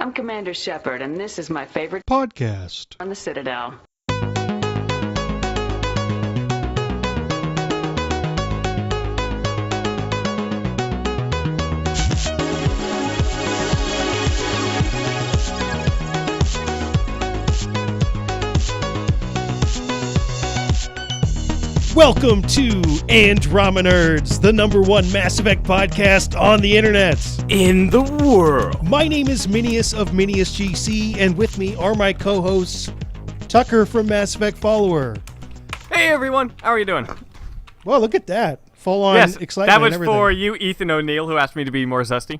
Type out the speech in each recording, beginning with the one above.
I'm Commander Shepard, and this is my favorite podcast on the Citadel. Welcome to Andromenerds, the #1 Mass Effect podcast on the internet. In the world. My name is Minius of Minius GC, and with me are my co-hosts, Tucker from Mass Effect Follower. Hey everyone, how are you doing? Well, look at that. Full-on excitement that was and everything. for you, Ethan O'Neill, who asked me to be more zesty.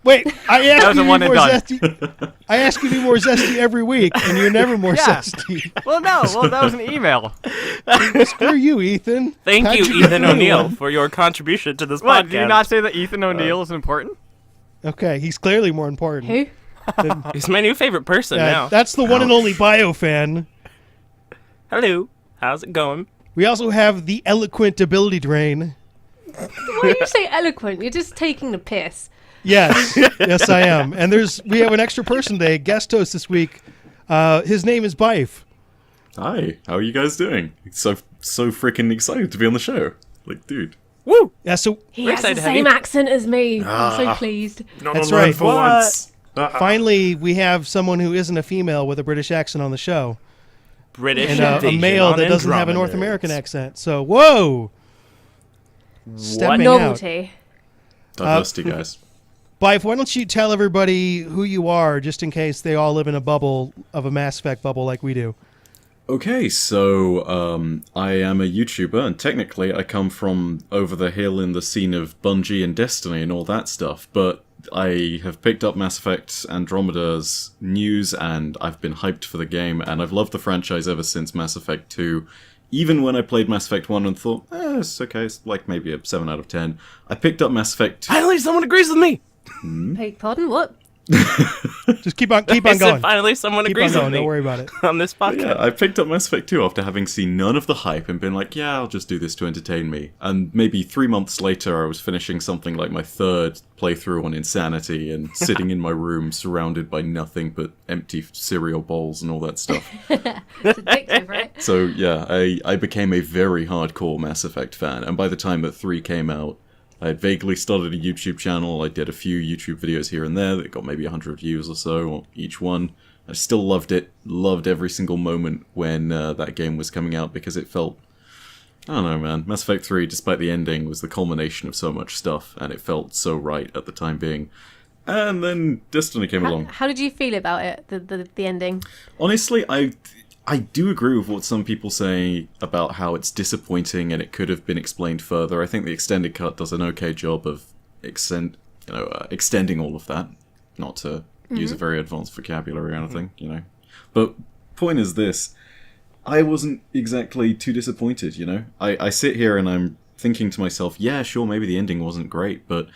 Wait, I asked you to be one more and done. zesty. I ask you to be more zesty every week, and you're never more zesty. Well, no, that was an email. Screw you, Ethan. Thank How'd you, get Ethan another O'Neill, one? for your contribution to this What, podcast. did you not say that Ethan O'Neill is important? Okay, he's clearly more important. Who? He's my new favorite person now. That's the one and only BioFan. Hello, how's it going? We also have the eloquent AbilityDrain. Why do you say eloquent? You're just taking the piss. Yes, yes, I am. And we have an extra person today, guest host this week. His name is Bife. Hi, how are you guys doing? So freaking excited to be on the show. Like, dude. Woo! Yeah, so He We're has the excited to have same you. accent as me. I'm so pleased. Not That's online right. for What? once. finally we have someone who isn't a female with a British accent on the show, British and a invasion male on that doesn't have a North Andromenerds. American accent. So, whoa! Stepping out. Novelty. Diversity, guys. Bife, why don't you tell everybody who you are, just in case they all live in a bubble of a Mass Effect bubble like we do. Okay, so I am a YouTuber, and technically I come from over the hill in the scene of Bungie and Destiny and all that stuff, but I have picked up Mass Effect Andromeda's news, and I've been hyped for the game, and I've loved the franchise ever since Mass Effect 2. Even when I played Mass Effect 1 and thought, it's okay, it's like maybe a 7 out of 10, I picked up Mass Effect 2. Finally, someone agrees with me! Beg pardon? What? Just keep on I said, going. finally, someone Keep on agrees with going. me Don't worry about it. on this podcast. Yeah, I picked up Mass Effect 2 after having seen none of the hype and been like, yeah, I'll just do this to entertain me. And maybe 3 months later, I was finishing something like my third playthrough on Insanity and sitting in my room surrounded by nothing but empty cereal bowls and all that stuff. It's addictive, right? So yeah, I became a very hardcore Mass Effect fan, and by the time that 3 came out, I had vaguely started a YouTube channel. I did a few YouTube videos here and there that got maybe 100 views or so each one. I still loved it, loved every single moment when that game was coming out, because it felt, I don't know, man, Mass Effect 3, despite the ending, was the culmination of so much stuff, and it felt so right at the time being. And then Destiny came along. How did you feel about it, the ending? Honestly, I do agree with what some people say about how it's disappointing and it could have been explained further. I think the extended cut does an okay job of extending all of that. Not to use a very advanced vocabulary or anything, you know. But point is this, I wasn't exactly too disappointed, you know. I sit here and I'm thinking to myself, yeah, sure, maybe the ending wasn't great, but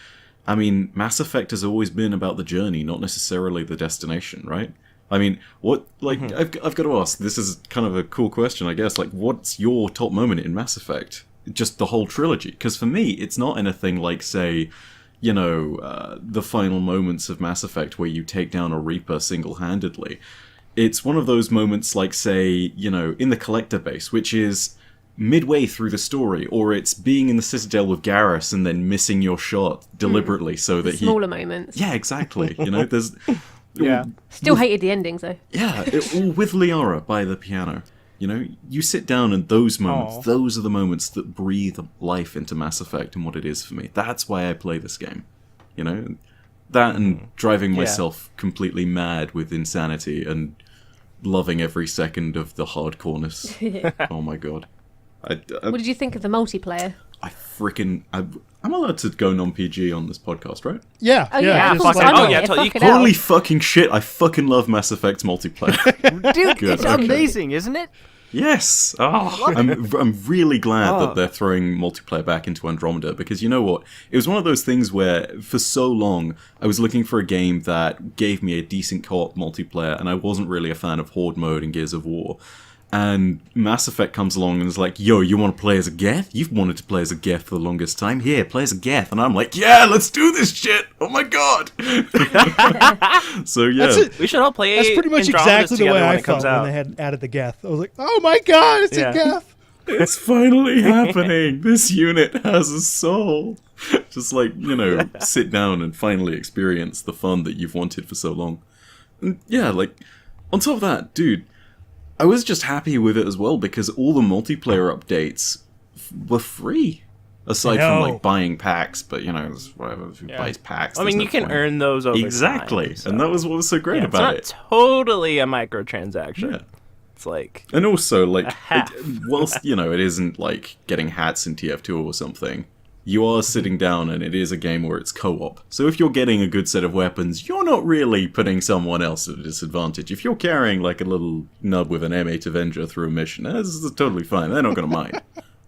I mean, Mass Effect has always been about the journey, not necessarily the destination, right? I mean, what, like, I've got to ask, this is kind of a cool question, I guess, like, what's your top moment in Mass Effect? Just the whole trilogy? Because for me, it's not anything like, say, you know, the final moments of Mass Effect where you take down a Reaper single-handedly. It's one of those moments like, say, you know, in the Collector base, which is midway through the story, or it's being in the Citadel with Garrus and then missing your shot deliberately so that Smaller moments. Yeah, exactly. You know, there's... Yeah. Still hated the endings, though. Yeah, all with Liara by the piano. You know, you sit down and those moments, those are the moments that breathe life into Mass Effect and what it is for me. That's why I play this game. You know, that and driving myself completely mad with Insanity and loving every second of the hardcoreness. Oh my god. What did you think of the multiplayer? I'm allowed to go non-PG on this podcast, right? Yeah. Oh, yeah, just of course. like- I know oh, yeah, it. tell you- Fuck it out. Holy fucking shit, I fucking love Mass Effect's multiplayer. Dude, Good, it's okay. amazing, isn't it? Yes! Oh, I'm really glad that they're throwing multiplayer back into Andromeda, because you know what? It was one of those things where, for so long, I was looking for a game that gave me a decent co-op multiplayer, and I wasn't really a fan of Horde mode in Gears of War. and Mass Effect comes along and is like, yo, you want to play as a Geth? You've wanted to play as a Geth for the longest time. Here, play as a Geth. And I'm like, yeah, let's do this shit. Oh my god. So yeah. We should all play. That's pretty much Andromedas exactly the way together when I it comes felt when out. they had added the Geth. I was like, oh my god, it's Yeah. a Geth. It's finally happening. This unit has a soul. Just like, sit down and finally experience the fun that you've wanted for so long. And yeah, like, on top of that, dude, I was just happy with it as well because all the multiplayer updates were free. Aside from, like, buying packs, but, it's whatever, who buys packs? I mean, you can earn those over Exactly. time, so. And that was what was so great about it. It's not totally a microtransaction. Yeah. It's like... And also, like, half. whilst, it isn't like getting hats in TF2 or something, you are sitting down and it is a game where it's co-op. So if you're getting a good set of weapons, you're not really putting someone else at a disadvantage. If you're carrying, like, a little nub with an M8 Avenger through a mission, this is totally fine. They're not going to mind.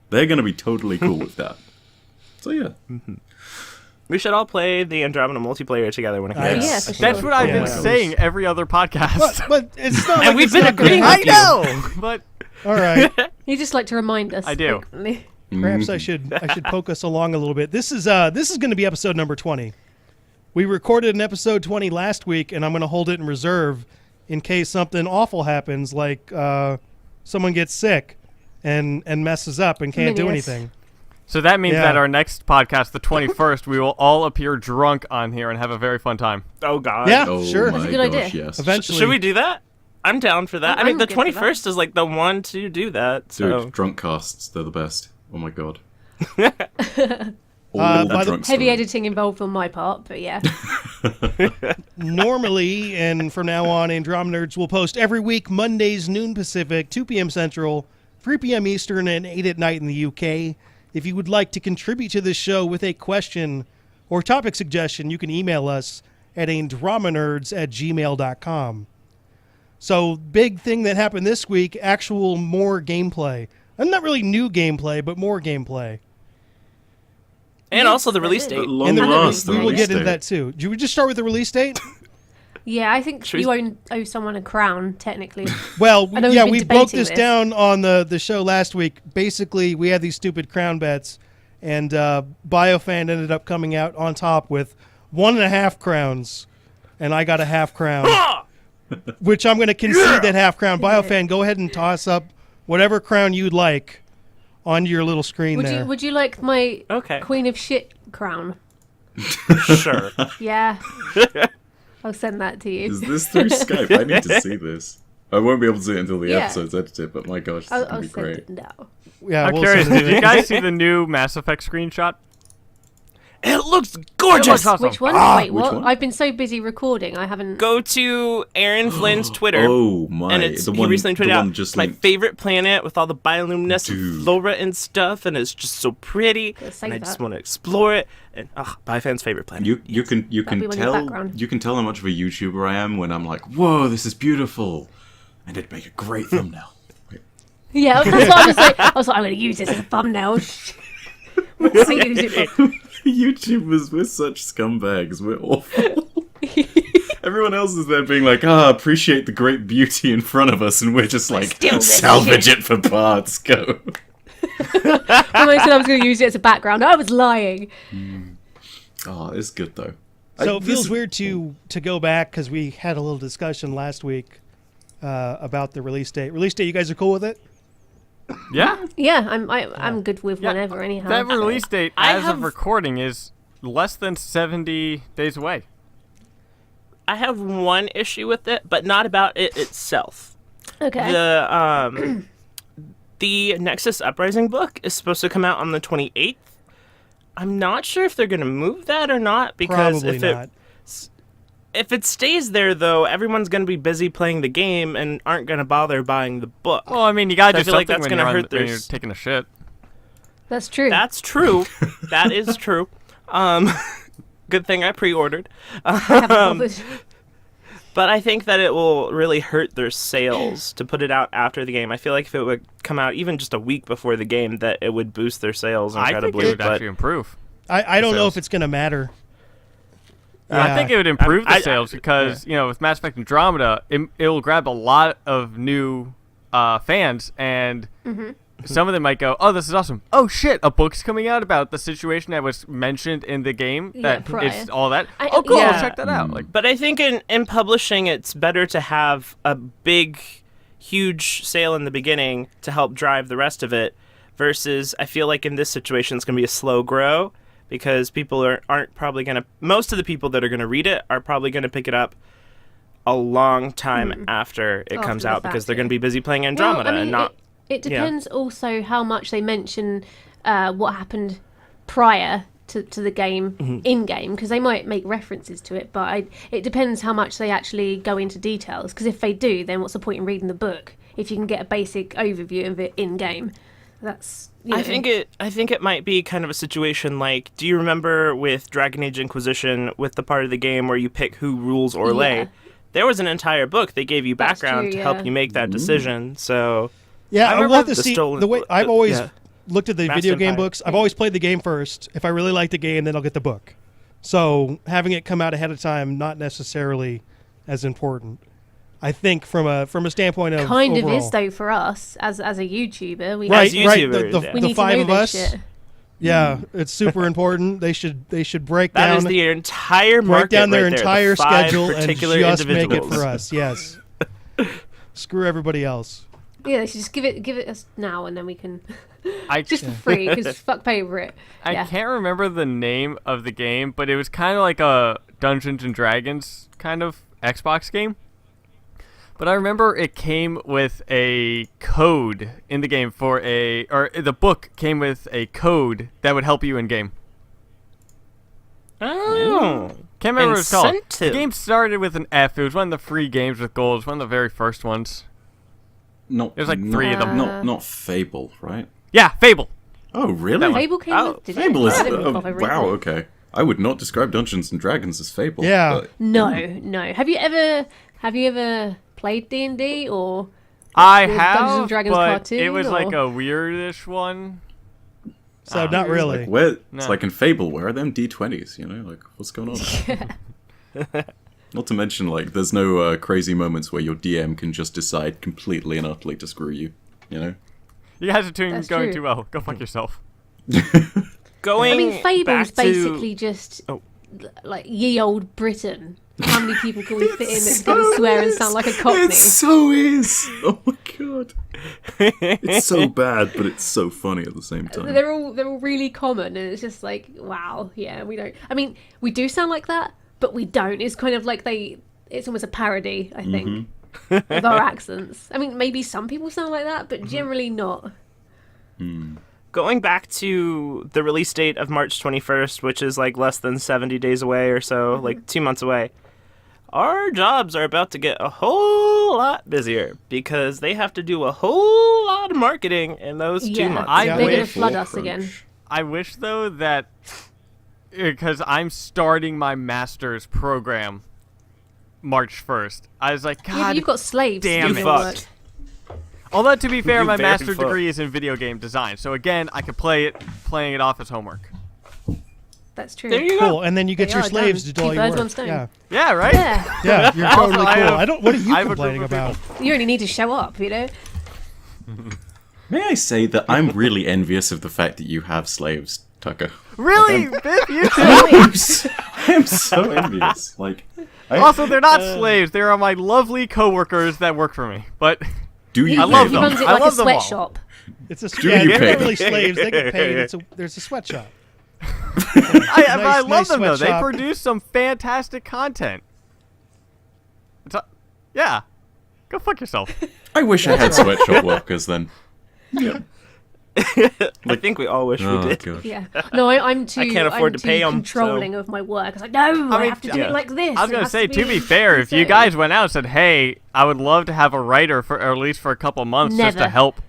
They're going to be totally cool with that. So, yeah. We should all play the Andromeda multiplayer together when it comes out. Yeah, for That's sure. what I've Yeah. been saying every other podcast. But it's not And like we've it's been not gonna agreeing with happen. I know, but All right. You just like to remind us. I do. frequently. Perhaps I should poke us along a little bit. This is going to be episode number 20. We recorded an episode 20 last week, and I'm going to hold it in reserve in case something awful happens, like someone gets sick and messes up and can't do Minius. anything. so that means Yeah. that our next podcast, the 21st, we will all appear drunk on here and have a very fun time. Oh, God. Yeah, Oh sure. my That's a good gosh, idea. yes. Eventually. Should we do that? I'm down for that. I mean, I'm the good for that. 21st is, like, the one to do that, so... Dude, drunk casts, they're the best. Oh my god. All by the the- drunk Heavy story. editing involved on my part, but yeah. Normally, and from now on, Andromenerds will post every week, Mondays, noon Pacific, 2 p.m. Central, 3 p.m. Eastern, and 8 at night in the UK. If you would like to contribute to this show with a question or topic suggestion, you can email us at andromenerds@gmail.com. So, big thing that happened this week, actual more gameplay. And not really new gameplay, but more gameplay. And also the release At date. Long And last, we will release get into date. that too. Do we just start with the release date? Yeah, I think Should you we- owe someone a crown, technically. Well, I know yeah, we've been we broke debating this this. down on the show last week. Basically, we had these stupid crown bets, and BioFan ended up coming out on top with 1.5 crowns, and I got a half crown, which I'm going to concede that half crown. BioFan, go ahead and toss up whatever crown you'd like onto your little screen Would there. you Would you like my Okay. Queen of Shit crown? Sure. Yeah. I'll send that to you. Is this through Skype? I need to see this. I won't be able to see it until the Yeah. episode's edited, but my gosh, this I'll is going to be send great. it now. Yeah, I'm we'll curious, send it did you in. guys see the new Mass Effect screenshot? It looks It gorgeous! looks awesome. Which one? Wait, which what? one? I've been so busy recording, I haven't. Go to Aaron Flynn's Twitter. Oh my! And it's the he one, recently the tweeted one out just it's my like favorite planet with all the bioluminescent Dude. flora and stuff, and it's just so pretty. Gotta say And I just that. want to explore it. And BioFan's favorite planet. you can That'll be on your tell background. you can tell how much of a YouTuber I am when I'm like, whoa, this is beautiful, and it'd make a great thumbnail. Yeah, that's what I was like. I was like, I'm going to use this as a thumbnail. What's I use it for? YouTubers, we're such scumbags. We're awful. Everyone else is there being like, appreciate the great beauty in front of us, and we're just like, Steal this salvage shit. it for parts. Go. When I said I was going to use it as a background, I was lying. Oh, it's good though. So it feels weird to go back because we had a little discussion last week about the release date. Release date, you guys are cool with it? Yeah. Yeah, I'm good with whatever, anyhow. That so. release date, I as have- of recording, is less than 70 days away. I have one issue with it, but not about it itself. Okay. The Nexus Uprising book is supposed to come out on the 28th. I'm not sure if they're going to move that or not, because Probably not. if it stays there, though, everyone's going to be busy playing the game and aren't going to bother buying the book. Well, I mean, you gotta So I do feel like something that's when, gonna you're, hurt their when you're s- taking a shit. That's true. That's true. That is true. Good thing I pre-ordered. I haven't bothered. But I think that it will really hurt their sales to put it out after the game. I feel like if it would come out even just a week before the game, that it would boost their sales I think incredibly. it would but actually improve. I don't know Sales. if it's going to matter. I think it would improve the I- sales because, with Mass Effect Andromeda, it'll grab a lot of new fans, and Mm-hmm. some of them might go, "Oh, this is awesome! Oh shit, a book's coming out about the situation that was mentioned in the game. Yeah, That prior. it's all that. I- Oh, cool! yeah. I'll check that out." Like, But I think in publishing, it's better to have a big, huge sale in the beginning to help drive the rest of it, versus I feel like in this situation it's going to be a slow grow because people aren't probably going to. Most of the people that are going to read it are probably going to pick it up a long time after it After comes the out fact, because they're yeah. going to be busy playing Andromeda and not. It depends also how much they mention what happened prior to the game in game, because they might make references to it, but it depends how much they actually go into details, because if they do, then what's the point in reading the book if you can get a basic overview of it in game? That's I think it might be kind of a situation like, do you remember with Dragon Age Inquisition, with the part of the game where you pick who rules Orlais? Yeah. There was an entire book they gave you That's background true, to help yeah. you make that decision. So Yeah, I I will remember have to the see stolen- the way I've always yeah. looked at the Vast video game Empire. books. I've always played the game first. If I really like the game, then I'll get the book. So having it come out ahead of time, not necessarily as important. I think from a standpoint of kind overall. of is though for us as a YouTuber. We Right, As right. YouTubers, The, yeah. we the need to five know of this us. shit. Yeah, it's super important. They should break that down is the entire break market down their right there, the entire 5 schedule and particular just make it individuals. for us. Yes. Screw everybody else. Yeah, they should just give it us now, and then we can I just for free because fuck pay for it. I Yeah. can't remember the name of the game, but it was kind of like a Dungeons and Dragons kind of Xbox game. But I remember it came with a code in the game or the book came with a code that would help you in game. Oh. Can't remember what it's called. The Incentive. game started with an F. It was one of the free games with gold. It was one of the very first ones. Not, There's like 3 of them. Not Fable, right? Yeah, Fable. Oh, really? Fable came Oh, with. Did Fable it? is I didn't bother reading wow. it. Okay, I would not describe Dungeons and Dragons as Fable. Yeah. but- No. Have you ever played D&D or? I The have, Dungeons and Dragons but cartoon, it was like or- a weirdish one. So not really. Like, where No. it's like in Fable, where are them D20s? You know, like what's going on? Not to mention, like, there's no crazy moments where your DM can just decide completely and utterly to screw you. You know. You guys are doing That's going true. too well. Go fuck yourself. Going I mean, Fable's back to- basically just Oh. like ye old Britain. How many people can we fit in that's going to swear and sound like a cockney? It so is. Oh my god. It's so bad, but it's so funny at the same time. They're all really common, and it's just like, wow, yeah, we don't. I mean, we do sound like that, but we don't. It's kind of like it's almost a parody, I think, of our accents. I mean, maybe some people sound like that, but generally not. Going back to the release date of March 21st, which is like less than 70 days away or so, like 2 months away, our jobs are about to get a whole lot busier because they have to do a whole lot of marketing in those 2 Yeah, months. I they're going to wish- flood us again. I wish though that because I'm starting my master's program March 1st. I was like, God. Yeah, but you've got slaves. to damn do it. your fucked. work. Although to be fair, You my very master's fucked. degree is in video game design, so again, I could playing it off as homework. That's true. There you Cool. go. And then you get They your are slaves done. to do all Two your birds, work. one stone. Yeah. Yeah, right. Yeah, Yeah, you're Also, totally cool. I have- I don't. What are you I have a complaining group of about? you only need to show up, you know. May I say that I'm really envious of the fact that you have slaves, Tucker. Really, Biff, you too. I am so envious. Like, Also, they're not slaves. They are my lovely coworkers that work for me. But do you? I love He them. runs it I like a love them all. sweatshop. It's a Do yeah, you they're pay not really them? slaves. They get paid. There's a sweatshop. but I love nice them though. They sweatshop. produce some fantastic content. Yeah, go fuck yourself. I wish I had sweatshop workers then. Yeah. I think we all wish we Oh did. god. Yeah. No, I'm too. can't afford I'm to pay too 'em, controlling of my work. It's like, no, I mean, have to do yeah. it like this. I was It gonna has say, to be be fair, if you certain. guys went out and said, "Hey, I would love to have a writer for or at least for a couple months just to Never. help,"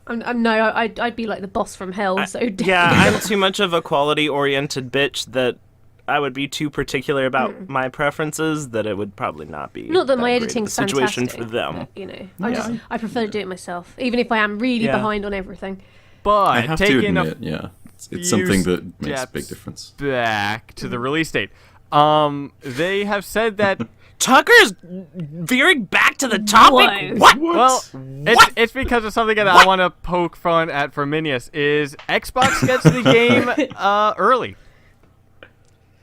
I'd be like the boss from hell. So Yeah, I'm too much of a quality-oriented bitch that I would be too particular about my preferences that it would probably not be. Not that my great of a editing's situation fantastic, for them. but, you know, I prefer to do it myself, even if I am really Yeah. behind on everything. but I have to taking admit, yeah, it's something that makes a big steps difference. back to the release date. They have said that Tucker's veering back to the topic. Whoa. What? Well, it's because of something that I want to poke fun at for Minius is Xbox gets the game early.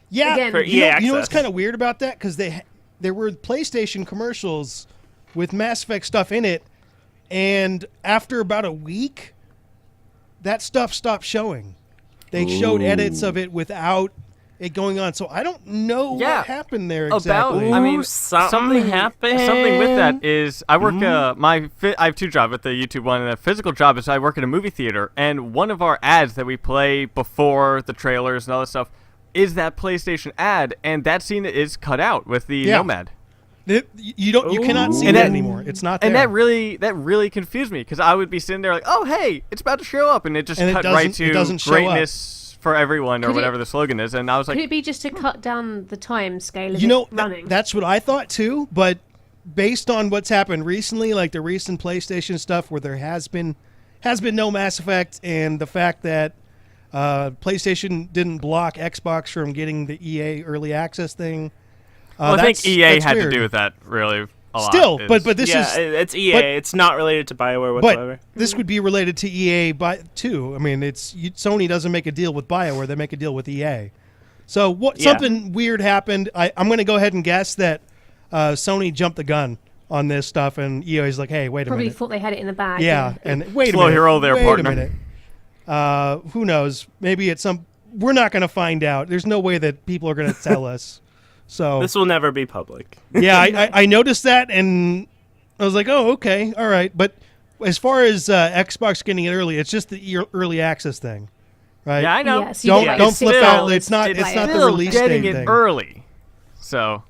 Yeah, Again, For you know EA what's access. kind of weird about that? Because there were PlayStation commercials with Mass Effect stuff in it, and after about a week, that stuff stopped showing. They showed edits of it without it going on. So I don't know Yeah. what happened there About, exactly. I mean, Ooh, something happened. Something with that is I work I have two jobs with the YouTube one, and the physical job is I work in a movie theater, and one of our ads that we play before the trailers and all that stuff is that PlayStation ad, and that scene is cut out with the Yeah. Nomad. You cannot see And that that- anymore. It's not there. And that really confused me because I would be sitting there like, oh hey, it's about to show up, and it just And it cut right doesn't- it to doesn't show up. greatness for everyone or Could it- whatever the slogan is, and I was Could like, it be just to cut down the time scale of You know, it running? that's what I thought too, but based on what's happened recently, like the recent PlayStation stuff where there has been no Mass Effect, and the fact that PlayStation didn't block Xbox from getting the EA early access thing. well, I think EA that's had weird. to do with that really a lot. Still, is- but this yeah, is it's EA. but- It's not related to BioWare whatsoever. but this would be related to EA too. I mean, Sony doesn't make a deal with BioWare; they make a deal with EA. So Yeah. something weird happened. I'm going to go ahead and guess that Sony jumped the gun on this stuff, and EA's like, "Hey, wait a Probably minute." thought they had it in the bag. Yeah, and wait a Slow minute. your roll there, wait partner. a minute. Who knows? Maybe it's we're not going to find out. There's no way that people are going to tell us. So This will never be public. yeah, I noticed that, and I was like, oh, okay, all right. But as far as Xbox getting it early, it's just the early access thing, right? yeah, I know. Yeah, so you get Don't like flip 6 out. hours It's not. to It's play not it. the Still release getting date it thing. early. So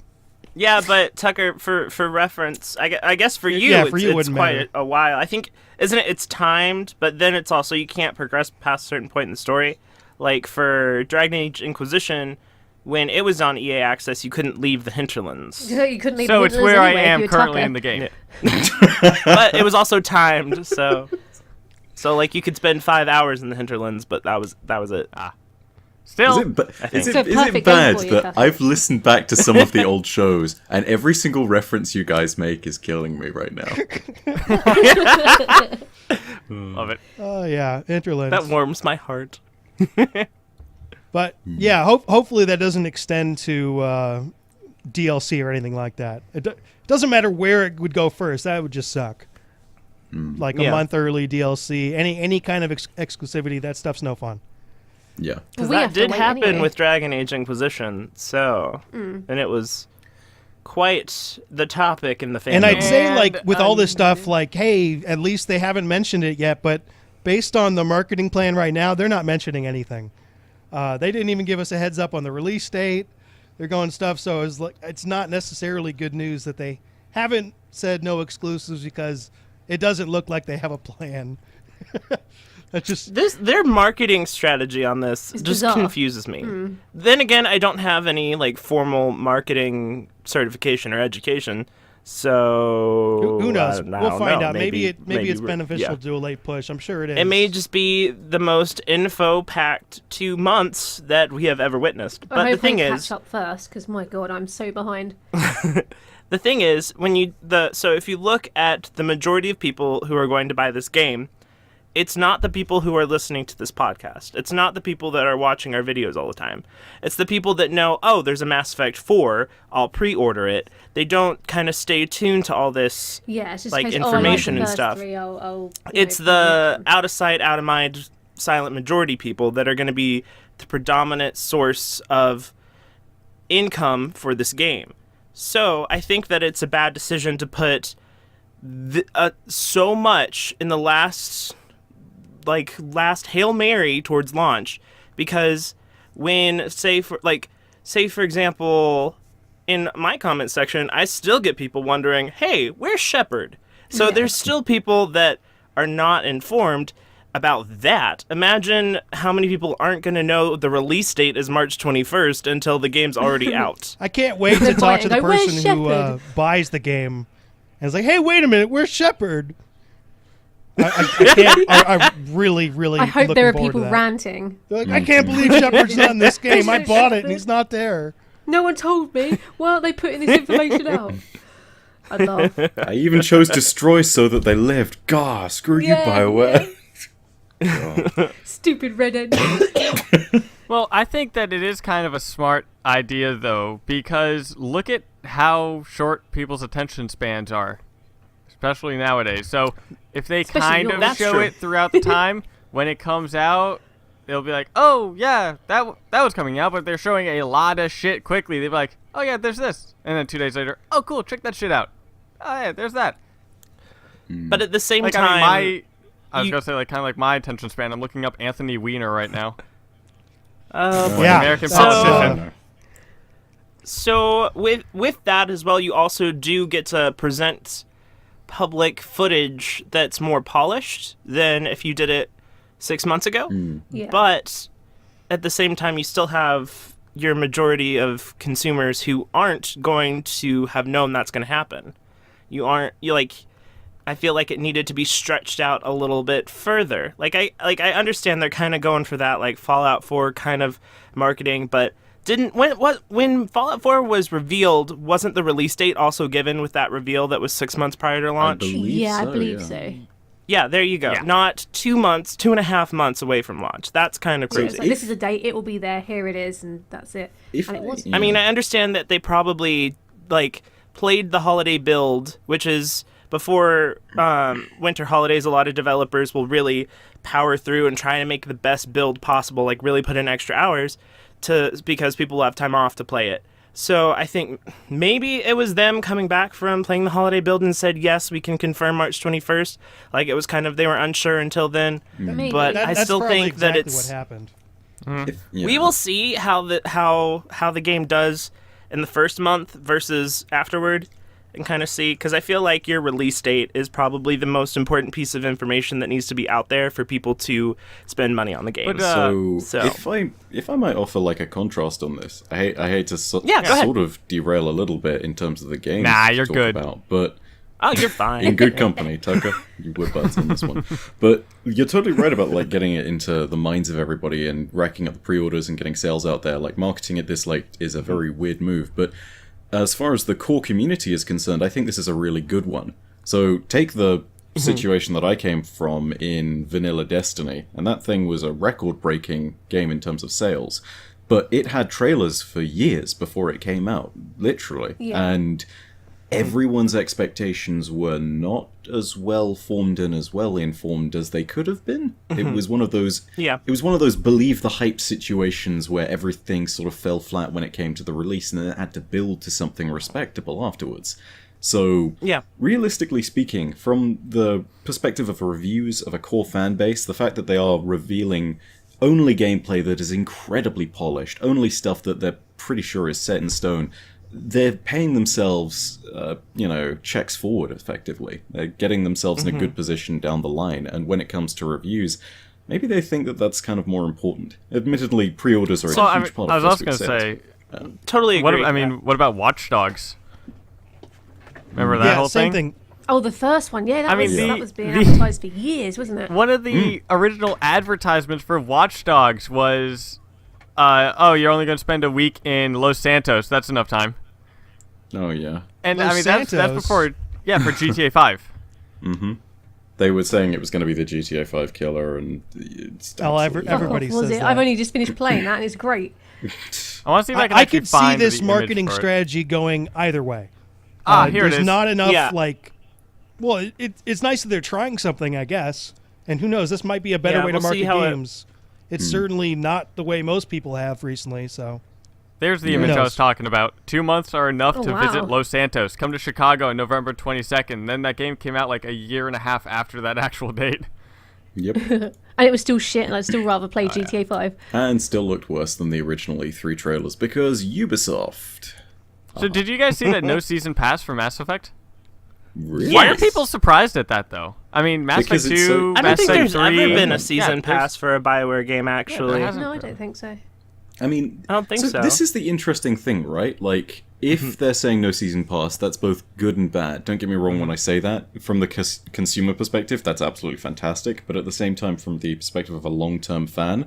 Yeah, but Tucker, for reference, I guess for you, Yeah, for you it it's wouldn't quite matter. a while. I think, isn't it? It's timed, but then it's also you can't progress past a certain point in the story. Like for Dragon Age Inquisition, when it was on EA Access, you couldn't leave the hinterlands. You couldn't leave so the it's hinterlands where I anyway if am you were currently Tucker. in the game. But it was also timed, so like you could spend 5 hours in the hinterlands, but that was it. Still, think. So Is it perfect bad game for you, that Tucker. I've listened back to some of the old shows, and every single reference you guys make is killing me right now? love it. Oh yeah, Interlands. That warms my heart. But yeah, hopefully that doesn't extend to DLC or anything like that. It doesn't matter where it would go first. That would just suck. Like a Yeah. month early DLC, any kind of exclusivity, that stuff's no fun. Yeah. Because We that have to did wait happen anyway. with Dragon Age Inquisition, so and it was quite the topic in the fandom. And I'd say, And, like, with all this stuff, like, hey, at least they haven't mentioned it yet, but based on the marketing plan right now, they're not mentioning anything. They didn't even give us a heads up on the release date. They're going stuff, so it's not necessarily good news that they haven't said no exclusives because it doesn't look like they have a plan. That's just their marketing strategy on this It's just bizarre. confuses me. Then again, I don't have any like formal marketing certification or education, so who knows? I don't We'll find know. out. Maybe it's we're- beneficial yeah. to do a late push. I'm sure it is. It may just be the most info-packed 2 months that we have ever witnessed. I But the hope thing I is, catch up first, because my god, I'm so behind. the thing is, so if you look at the majority of people who are going to buy this game, it's not the people who are listening to this podcast. It's not the people that are watching our videos all the time. It's the people that know, oh, there's a Mass Effect 4, I'll pre-order it. They don't kind of stay tuned to all this. Yeah, it's just Like, case, information the and first stuff. 3, I'll It's the out of sight, out of mind, silent majority people that are going to be the predominant source of income for this game. So I think that it's a bad decision to put so much in the last Hail Mary towards launch, because when say for example in my comment section, I still get people wondering, hey, where's Shepard? So Yeah. there's still people that are not informed about that. Imagine how many people aren't going to know the release date is March 21st until the game's already out. I can't wait to talk to the Go, "Where's person who Shepard?" buys the game and is like, hey, wait a minute, where's Shepard? I can't. I really, really. I hope looking there are forward to people that. ranting. They're like, I can't believe Shepard's not in this game. I bought it and he's not there. No one told me. Why aren't they putting this information out? I love. I even chose destroy so that they lived. Gah, screw you, Yeah, BioWare. Stupid red engine. Well, I think that it is kind of a smart idea, though, because look at how short people's attention spans are, especially nowadays. So if they Especially kind yours. of That's show true. it throughout the time, when it comes out, they'll be like, oh, yeah, that was coming out, but they're showing a lot of shit quickly. They'll be like, oh, yeah, there's this. And then 2 days later, oh, cool, check that shit out. Oh, yeah, there's that. But at the same Like, time, I mean, I was you- going to say, like, kind of like my attention span. I'm looking up Anthony Weiner right now. Yeah, American that's, politician. So with that as well, you also do get to present public footage that's more polished than if you did it 6 months ago. Yeah. But at the same time, you still have your majority of consumers who aren't going to have known that's going to happen. I feel like it needed to be stretched out a little bit further. Like I understand they're kind of going for that like Fallout 4 kind of marketing, but when Fallout 4 was revealed, wasn't the release date also given with that reveal that was 6 months prior to launch? I believe so. Yeah, there you go. Yeah. Not 2 months, 2.5 months away from launch. That's kind of So crazy. it's like, this is a date, it will be there, here it is, and that's it. If And it was. I mean, I understand that they probably like played the holiday build, which is before winter holidays. A lot of developers will really power through and try to make the best build possible, like really put in extra hours because people will have time off to play it. So I think maybe it was them coming back from playing the holiday build and said, yes, we can confirm March 21st. Like it was kind of, they were unsure until then. Maybe. But I that's still probably think that exactly it's... what happened. We will see how the game does in the first month versus afterward, and kind of see, because I feel like your release date is probably the most important piece of information that needs to be out there for people to spend money on the game. But, So if I might offer like a contrast on this, I hate to Yeah, go ahead. sort of derail a little bit in terms of the game. Nah, to you're talk good. About, but Oh, you're fine. in good company, Tucker. You were buds on this one. But you're totally right about like getting it into the minds of everybody and racking up the pre-orders and getting sales out there. Like marketing it this late is a very weird move. But as far as the core community is concerned, I think this is a really good one. So take the situation that I came from in vanilla Destiny, and that thing was a record-breaking game in terms of sales. But it had trailers for years before it came out, literally. Yeah. And everyone's expectations were not as well formed and as well informed as they could have been. It was one of those Yeah. It was one of those believe the hype situations where everything sort of fell flat when it came to the release and then it had to build to something respectable afterwards. So, Yeah. realistically speaking, from the perspective of reviews of a core fan base, the fact that they are revealing only gameplay that is incredibly polished, only stuff that they're pretty sure is set in stone, they're paying themselves, checks forward, effectively. They're getting themselves in a good position down the line, and when it comes to reviews, maybe they think that that's kind of more important. Admittedly, pre-orders are So, a I huge part was of also first going week to sales. say, Totally agree. what about Watch Dogs? Remember that Yeah, whole same thing? thing. Oh, the first one, yeah, I mean, that was being the- advertised for years, wasn't it? One of the original advertisements for Watch Dogs was, you're only going to spend a week in Los Santos. That's enough time. Oh, yeah. And Los I mean, that's Santos? before, for GTA 5. They were saying it was going to be the GTA 5 killer, and it's absolutely- everybody was says it? that. I've only just finished playing that, and it's great. I want to see if I can I actually could see find this the image marketing for it. strategy going either way. Here it there's is. not enough, Yeah. it's nice that they're trying something, I guess. And who knows, this might be a better Yeah, way to we'll see market how it- games. It's certainly not the way most people have recently, so. There's the Who image I knows? was talking about. 2 months are enough Oh, to wow. visit Los Santos. Come to Chicago on November 22nd. Then that game came out like a year and a half after that actual date. Yep. And it was still shit, and I'd still rather play GTA 5. And still looked worse than the original E3 trailers, because Ubisoft... So did you guys see that no season pass for Mass Effect? Really? Why are Yes. people surprised at that, though? I mean, Mass Because Effect it's 2, so- I don't Mass think Effect there's 3... ever been a Yeah, season there's- pass for a BioWare game, actually. hasn't. No, I don't think so. I mean, I don't think so. This is the interesting thing, right? Like, if they're saying no season pass, that's both good and bad. Don't get me wrong when I say that. From the consumer perspective, that's absolutely fantastic. But at the same time, from the perspective of a long-term fan,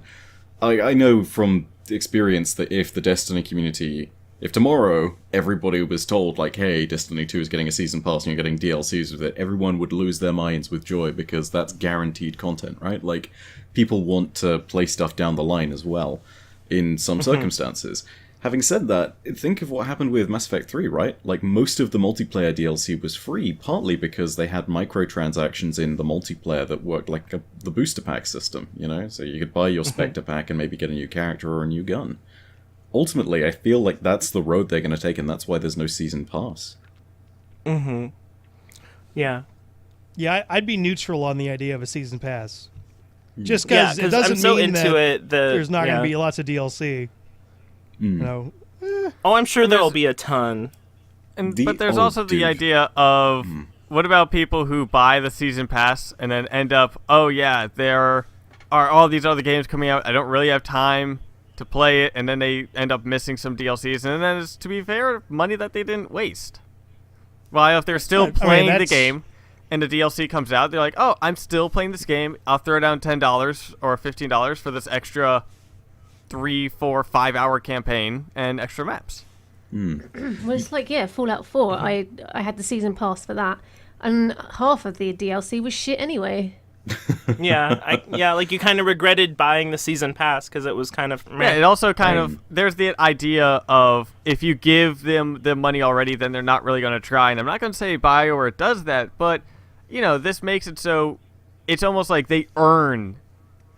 I know from experience that if the Destiny community If tomorrow everybody was told, like, hey, Destiny 2 is getting a season pass and you're getting DLCs with it, everyone would lose their minds with joy because that's guaranteed content, right? Like, people want to play stuff down the line as well in some circumstances. Having said that, think of what happened with Mass Effect 3, right? Like, most of the multiplayer DLC was free, partly because they had microtransactions in the multiplayer that worked like the booster pack system, you know? So you could buy your Spectre pack and maybe get a new character or a new gun. Ultimately, I feel like that's the road they're going to take, and that's why there's no season pass. Yeah. Yeah, I'd be neutral on the idea of a season pass. Just because it doesn't I'm so mean into that it. there's not going to be lots of DLC. You know, Oh, I'm sure there'll be a ton. But there's also the idea of what about people who buy the season pass and then end up, oh yeah, there are all these other games coming out. I don't really have time to play it, and then they end up missing some DLCs, and then it's, to be fair, money that they didn't waste. Well, if they're still playing the game and the DLC comes out, they're like, oh, I'm still playing this game. I'll throw down $10 or $15 for this extra 3, 4, 5 hour campaign and extra maps. Well, it's like, Fallout 4. I had the season pass for that, and half of the DLC was shit anyway. Like you kind of regretted buying the season pass because it was kind of meh. Yeah, it also kind of, there's the idea of if you give them the money already, then they're not really going to try. And I'm not going to say BioWare does that, but, you know, this makes it so it's almost like they earn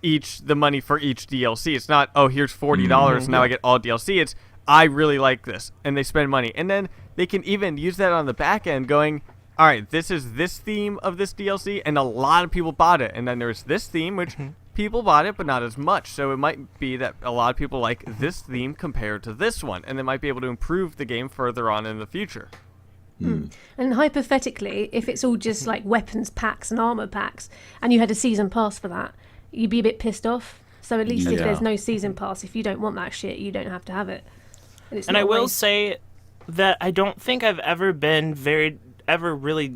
the money for each DLC. It's not, oh, here's $40, now I get all DLC. It's, I really like this, and they spend money. And then they can even use that on the back end going, all right, this is this theme of this DLC, and a lot of people bought it. And then there's this theme, which people bought it, but not as much. So it might be that a lot of people like this theme compared to this one, and they might be able to improve the game further on in the future. And hypothetically, if it's all just like weapons packs and armor packs, and you had a season pass for that, you'd be a bit pissed off. So at least if there's no season pass, if you don't want that shit, you don't have to have it. And I will say that I don't think I've ever been ever really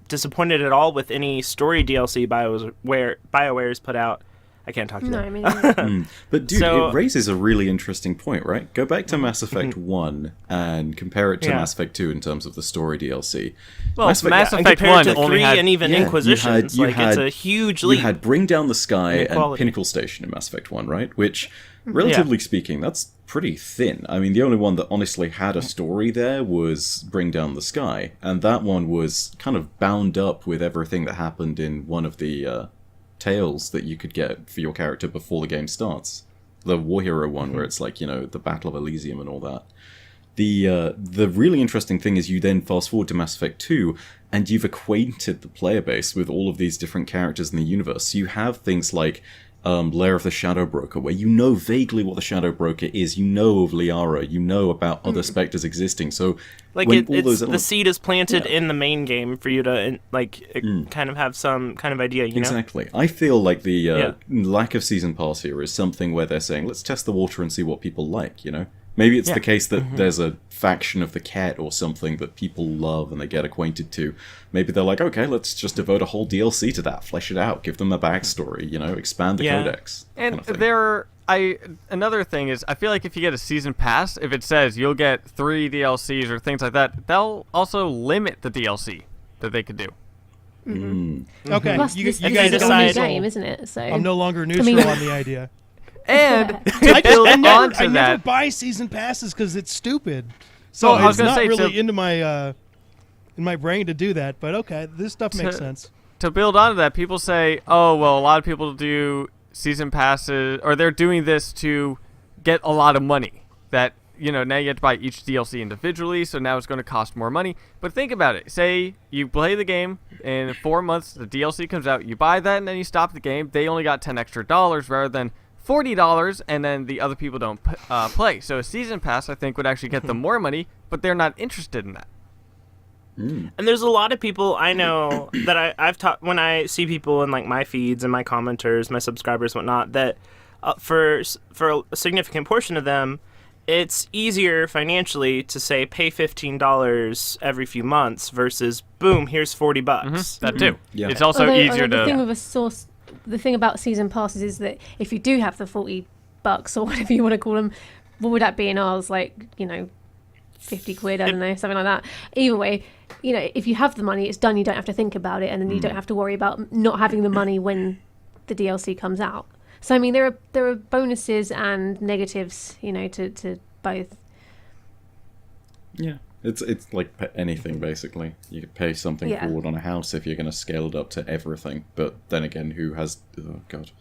disappointed at all with any story DLC BioWare's put out. I can't talk to No, that. I mean, But dude, it raises a really interesting point, right? Go back to Mass Effect 1 and compare it to Mass Effect 2 in terms of the story DLC. Well, Mass Effect compared 1 to only 3 had... and even Inquisitions, it's a huge leap. You had Bring Down the Sky and quality. Pinnacle Station in Mass Effect 1, right? Which, relatively speaking, that's pretty thin. I mean, the only one that honestly had a story there was Bring Down the Sky, and that one was kind of bound up with everything that happened in one of the tales that you could get for your character before the game starts. The War Hero one, where it's like, you know, the Battle of Elysium and all that. The really interesting thing is you then fast forward to Mass Effect 2, and you've acquainted the player base with all of these different characters in the universe. So you have things like Lair of the Shadow Broker, where you know vaguely what the Shadow Broker is, you know of Liara, you know about other specters existing. So like the seed is planted in the main game for you to kind of have some kind of idea, you know? Exactly. I feel like the lack of season pass here is something where they're saying, let's test the water and see what people like, you know? Maybe it's the case that there's a faction of the Cat or something that people love and they get acquainted to. Maybe they're like, okay, let's just devote a whole DLC to that, flesh it out, give them a backstory, you know, expand the codex. And kind of another thing is, I feel like if you get a season pass, if it says you'll get 3 DLCs or things like that, they'll also limit the DLC that they could do. Okay, plus you this guys is a decide. new game, isn't it? So I'm no longer neutral on the idea. And to build I onto never that, buy season passes because it's stupid. So Well, I was it's gonna not say, really to- into my in my brain to do that. But okay, this stuff makes sense. to build onto that, people say, oh, well, a lot of people do season passes, or they're doing this to get a lot of money. That, you know, now you have to buy each DLC individually, so now it's going to cost more money. But think about it. Say you play the game, in 4 months the DLC comes out, you buy that, and then you stop the game. They only got $10 extra rather than $40, and then the other people don't play. So a season pass, I think, would actually get them more money, but they're not interested in that. And there's a lot of people I know that I've taught when I see people in like my feeds and my commenters, my subscribers, whatnot, that for a significant portion of them, it's easier financially to say pay $15 every few months versus boom, here's $40. That too. Yeah. It's also easier the to. thing with the thing about season passes is that if you do have the $40 or whatever you want to call them, what would that be in ours? Like, you know, 50 quid, I don't know, something like that. Either way, you know, if you have the money, it's done. You don't have to think about it, and then you don't have to worry about not having the money when the DLC comes out. So I mean, there are bonuses and negatives, you know, to both. Yeah, it's like anything basically. You could pay something forward on a house if you're going to scale it up to everything. But then again, who has? Oh God,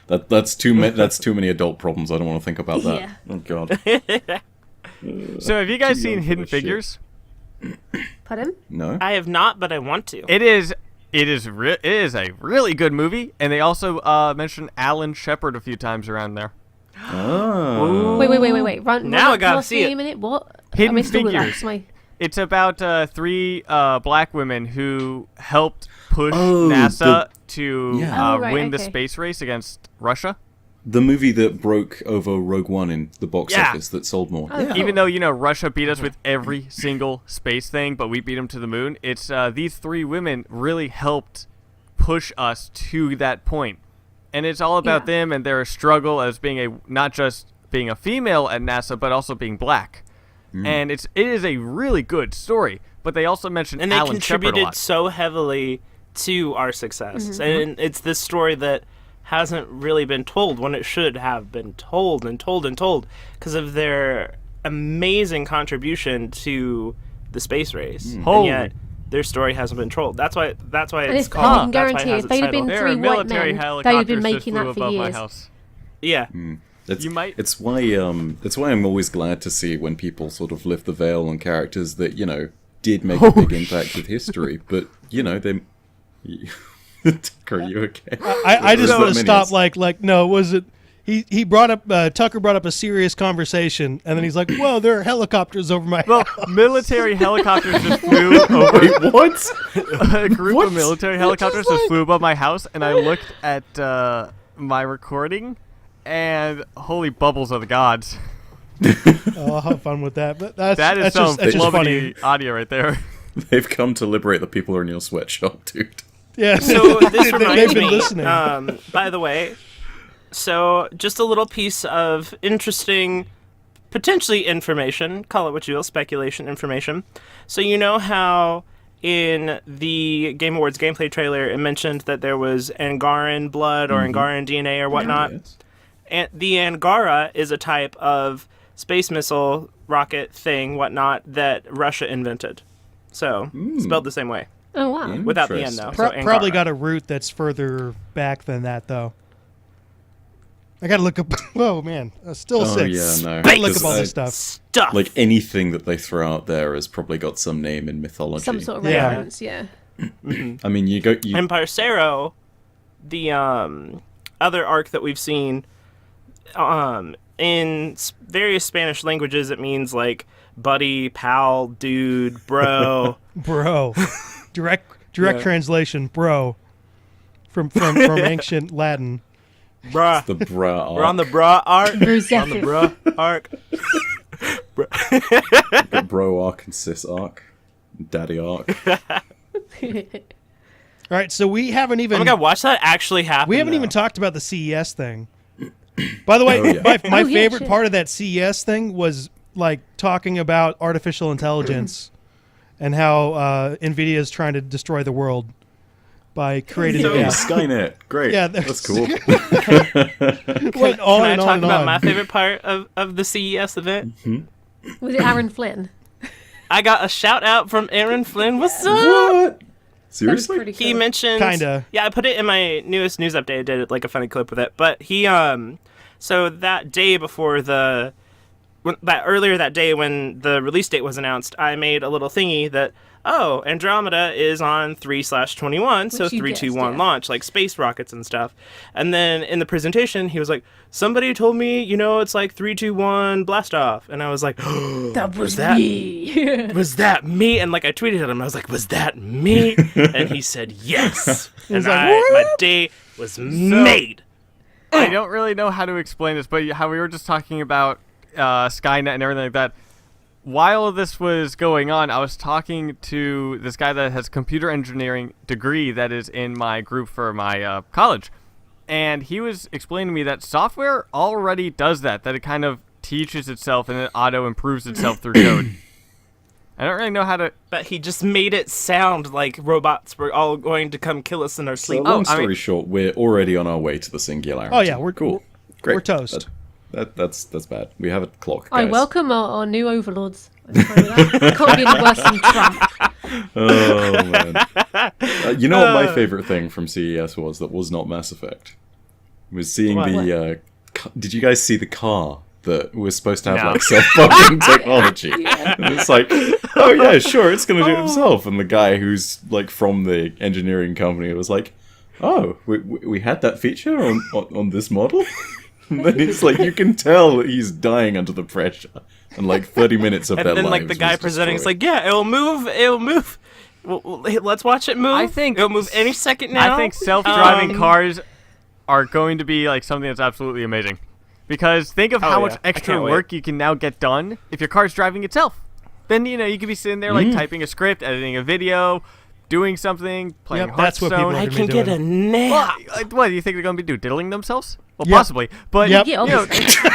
that's too many adult problems. I don't want to think about that. Yeah. Oh God. So have you guys Too seen young for Hidden this shit. Figures? Pardon? No. I have not, but I want to. It is a really good movie, and they also mentioned Alan Shepard a few times around there. Oh. Wait. Run Now I that gotta past see me it. a minute. What? Hidden I still Figures. relax, It's about 3 black women who helped push Oh, NASA to Yeah. Oh, right, win the okay. space race against Russia. The movie that broke over Rogue One in the box Yeah. office that sold more. Oh, Yeah. Even though, you know, Russia beat us with every single space thing, but we beat them to the moon, it's these 3 women really helped push us to that point. And it's all about Yeah. them and their struggle as being not just being a female at NASA, but also being black. And it is a really good story. But they also mentioned And they Alan Shepard a contributed lot. so heavily to our success. Mm-hmm. And it's this story that hasn't really been told when it should have been told and told and told because of their amazing contribution to the space race. And Holy. yet their story hasn't been told. That's why And it's it's called. I can that's why it guarantee has if its they'd have title. been There 3 are white military men, they'd helicopters have been that making flew that for above my years. house. Yeah. You might- It's why I'm always glad to see when people sort of lift the veil on characters that, you know, did make a big impact with history, but, you know, they... Tucker, are you okay? I just Or want is to that stop. Like no, was it? He brought up Tucker brought up a serious conversation, and then he's like, "Well, there are helicopters over my Well, house." military helicopters just flew over. Wait, what? A group of military helicopters just flew above my house, and I looked at my recording, and holy bubbles of the gods. Oh, I'll have fun with that. But that's That's some just funny. flummy audio right there. They've come to liberate the people who are in your sweatshop, dude. Yeah. So this They've reminds been me, listening. by the way, so just a little piece of interesting, potentially information, call it what you will, speculation information. So you know how in the Game Awards gameplay trailer it mentioned that there was Angaran blood or Angaran DNA or whatnot? Yes. And the Angara is a type of space missile rocket thing, whatnot, that Russia invented. So, spelled the same way. Oh wow. Without the end, though. Interesting. So Probably Angara. got a route that's further back than that, though. I gotta look up. Whoa, man, still Oh, six. yeah, no. Gotta look up Because all I- this stuff. Stuff. Like, anything that they throw out there has probably got some name in mythology. Some sort of Yeah. reference, yeah. I mean, you... And Parcero, the other arc that we've seen, in various Spanish languages, it means like buddy, pal, dude, bro. Bro. Direct Yeah. translation, bro. From ancient Latin. Bruh. the bra arc. We're on the bra arc. Rosetta. On the bra arc. The bro arc and sis arc. Daddy arc. All right, so we haven't even Oh my god, watch that actually happen. we haven't though. even talked about the CES thing. By the way, Oh, yeah. my Oh, yeah, favorite shit. part of that CES thing was like talking about artificial intelligence and how NVIDIA is trying to destroy the world by creating Oh, yeah. Skynet. Great. Yeah, That's cool. Went on Can I and talk on and about on. my favorite part of the CES event? Was it Aaron Flynn? I got a shout out from Aaron Flynn. What's up? What? That was Seriously? pretty cool. He mentioned Kinda. Yeah, I put it in my newest news update. I did like a funny clip with it. But he so that day before earlier that day when the release date was announced, I made a little thingy that Andromeda is on 3/21, so Which you 321 guessed, yeah. launch, like space rockets and stuff. And then in the presentation, he was like, "Somebody told me, it's like 321 blast off," and I was like, That was that- me. "Was that me?" And like I tweeted at him, I was like, "Was that me?" And he said, "Yes." And like, my day was made. I don't really know how to explain this, but how we were just talking about Skynet and everything like that. While this was going on, I was talking to this guy that has a computer engineering degree that is in my group for my college. And he was explaining to me that software already does that it kind of teaches itself and it auto improves itself through code. I don't really know how to. But he just made it sound like robots were all going to come kill us in our So sleep. long story short, we're already on our way to the singularity. Oh, yeah, we're cool. Great. we're toast. That's bad. We have a clock, I guys. welcome our new overlords. Can't be any worse than Trump. Oh man! You know what my favorite thing from CES was that was not Mass Effect? Was seeing the. Did you guys see the car that was supposed to have No. like self-bumping technology? And it's like, oh yeah, sure, it's gonna do it himself. And the guy who's like from the engineering company was like, oh, we had that feature on this model. And then it's like you can tell that he's dying under the pressure, and like 30 minutes of And their then, lives like, the guy was presenting is destroyed. like, yeah, it'll move. Well, let's watch it move. I think it'll move any second now. I think self-driving cars are going to be like something that's absolutely amazing. Because think of how yeah. much I extra can't wait. work you can now get done if your car's driving itself. Then you could be sitting there like typing a script, editing a video, doing something, playing Yep, that's what Hearthstone. people are I gonna can be get doing. a nap. Well, what do you think they're going to be diddling themselves? Well, Yep. possibly, but Yep. Yeah, you know, obviously.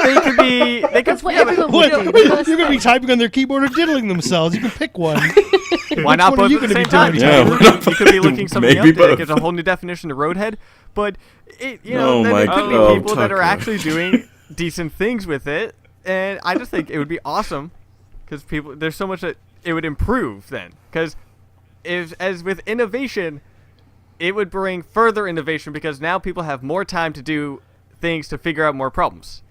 they could be. They could. That's what yeah, but- everyone What? would do. You're going to be typing on their keyboard or diddling themselves. You can pick one. Why not Which one are both you at the gonna be same time? doing? Yeah, You why could- not you could be looking something maybe up that both. gives a whole new definition to roadhead, but then Oh there my could be God, people that are Tucker. actually doing decent things with it, and I just think it would be awesome because there's so much that it would improve then. Because as with innovation, it would bring further innovation because now people have more time to do things to figure out more problems.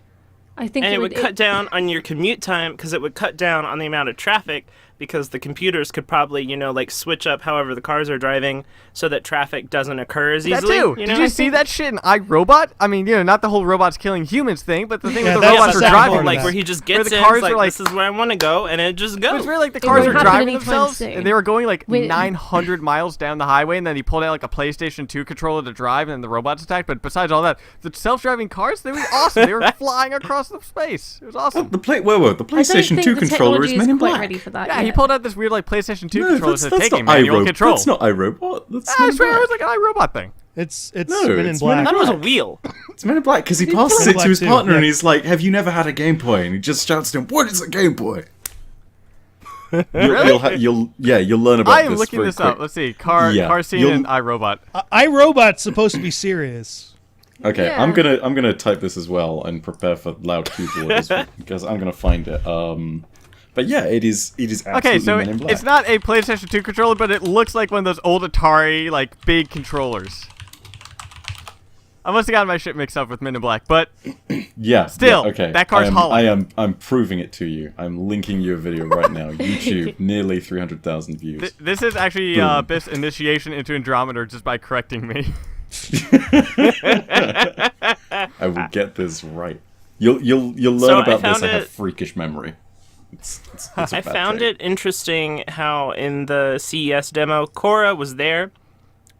I think And it would cut down on your commute time because it would cut down on the amount of traffic because the computers could probably, like switch up however the cars are driving so that traffic doesn't occur as That easily. too. You Did know? you see that shit in iRobot? I mean, not the whole robots killing humans thing, but the thing Yeah, with the that's robots the are second driving part of like that. where he just Where gets the in, cars it's like, are like- this is where I want to go, and it just It goes. was really like the It cars won't were happen driving anytime themselves, soon. and they were going like Wait. 900 miles down the highway, and then he pulled out like a PlayStation 2 controller to drive, and then the robots attacked. But besides all that, the self-driving cars, they were awesome. They were flying across the space. It was awesome. The PlayStation 2 controller is Men in quite Black. ready for that. Yeah, he yet. pulled out this weird like PlayStation 2 No, controller that's to take not manual iRobot. control. That's not iRobot. That's I Men in swear it Black. was like an iRobot thing. It's No, Men in it's Men in Black. I thought it was a wheel. It's Men in Black because he passes Men in it to his Black too, partner yeah. and he's like, "Have you never had a Game Boy?" And he just shouts to him, "What is a Game Boy?" You'll learn about I am this looking very this up. quick. Let's see. Car scene you'll- and iRobot. iRobot's supposed to be serious. Okay, Yeah. I'm gonna type this as well and prepare for loud keyboard because I'm gonna find it. But yeah, it is absolutely Okay, so Men in Black. it's not a PlayStation 2 controller, but it looks like one of those old Atari, like, big controllers. I must have gotten my shit mixed up with Men in Black, but Yeah. Still, yeah, okay. that car's hollow. I'm proving it to you. I'm linking you a video right now. YouTube, nearly 300,000 views. this is actually Boom. Biff's initiation into Andromeda just by correcting me. I will get this right. You'll learn So I about this. found I have it- freakish memory. It's a I bad found trait. it interesting how in the CES demo, Cora was there,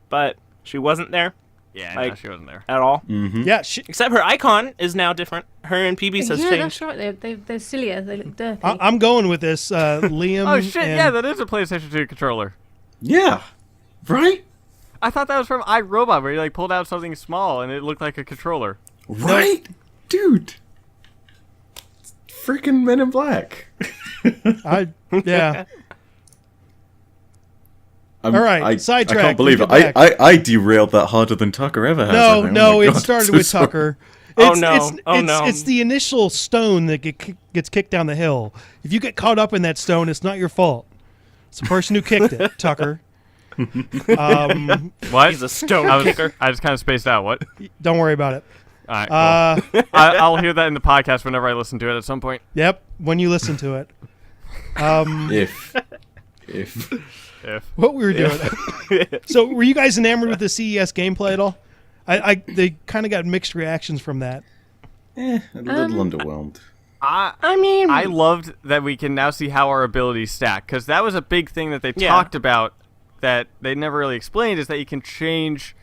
but she wasn't there Yeah, Like- no, she wasn't there. at all. Yeah, Except her icon is now different. Her and PB's has Yeah, changed. that's right. They're sillier. They look dirty. I'm going with this. Liam. Oh shit, and- yeah, that is a PlayStation 2 controller. Yeah. Right? I thought that was from iRobot, where you like pulled out something small and it looked like a controller. Right? Dude. Freaking Men in Black. yeah. All right, I sidetrack, can't believe let's it. get back. I derailed that harder than Tucker ever has. I think. No, Oh my it God, started I'm with so sorry. Tucker. Oh, It's, no. It's, Oh, it's, no. It's the initial stone that gets kicked down the hill. If you get caught up in that stone, it's not your fault. It's the person who kicked it, Tucker. What? He's a stone kicker. I just kind of spaced out. What? Don't worry about it. All right. Cool. I'll hear that in the podcast whenever I listen to it at some point. Yep, when you listen to it. If. What we were doing. So, were you guys enamored with the CES gameplay at all? They kind of got mixed reactions from that. A little underwhelmed. I mean, I loved that we can now see how our abilities stack, because that was a big thing that they Yeah. talked about that they never really explained, is that you can change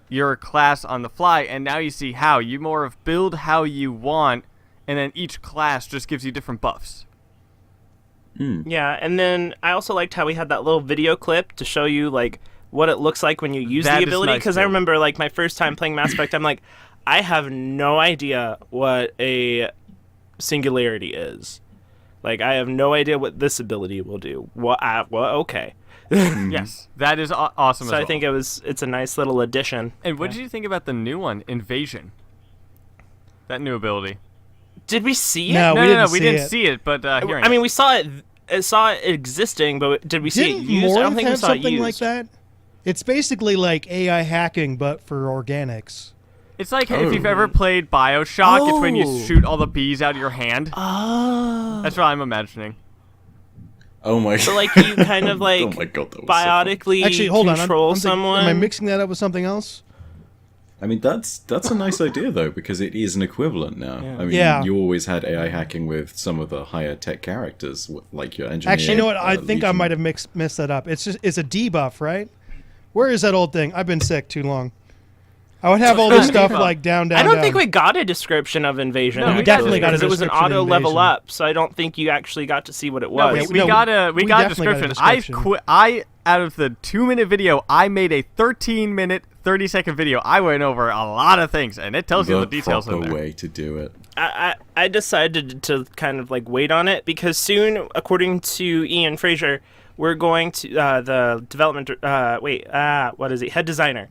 your class on the fly, and now you see how. You more of build how you want, and then each class just gives you different buffs. yeah, and then I also liked how we had that little video clip to show you like what it looks like when you use That the is ability. nice, Because I too. remember like my first time playing Mass Effect, I'm like, I have no idea what a singularity is. Like, I have no idea what this ability will do. Well, okay. Yes, that is awesome. So I think it's a nice little addition. And what did you think about the new one, Invasion? That new ability. Did we see it? No, We didn't see it, but I mean, we saw it existing, but did we see it Didn't used? I don't Morph think we have saw it something used. like that? It's basically like AI hacking, but for organics. it's like if you've ever played BioShock, it's when you Oh. shoot all the bees out of your hand. Oh. That's what I'm imagining. Oh my So, like, you kind of, like, oh my god, that was so funny. biotically Actually, hold on. control I'm thinking- someone. am I mixing that up with something else? I mean, that's a nice idea though, because it is an equivalent now. I mean, Yeah. you always had AI hacking with some of the higher tech characters, like your engineer. Actually, you know what? I think I Legion. might have messed that up. It's a debuff, right? Where is that old thing? I've been sick too long. I would have all this stuff like down. I don't think we got a description of Invasion. No, we actually, definitely got a because it was an description of auto level Invasion. up, so I don't think you actually got to see what it No, was. we no, got a we definitely got a description. I out of the 2-minute video, I made a 13-minute, 30-second video. I went over a lot of things, and it tells you the details in proper there. way to do it. I decided to kind of like wait on it because soon, according to Ian Fraser, we're going to the development. What is he? Head designer.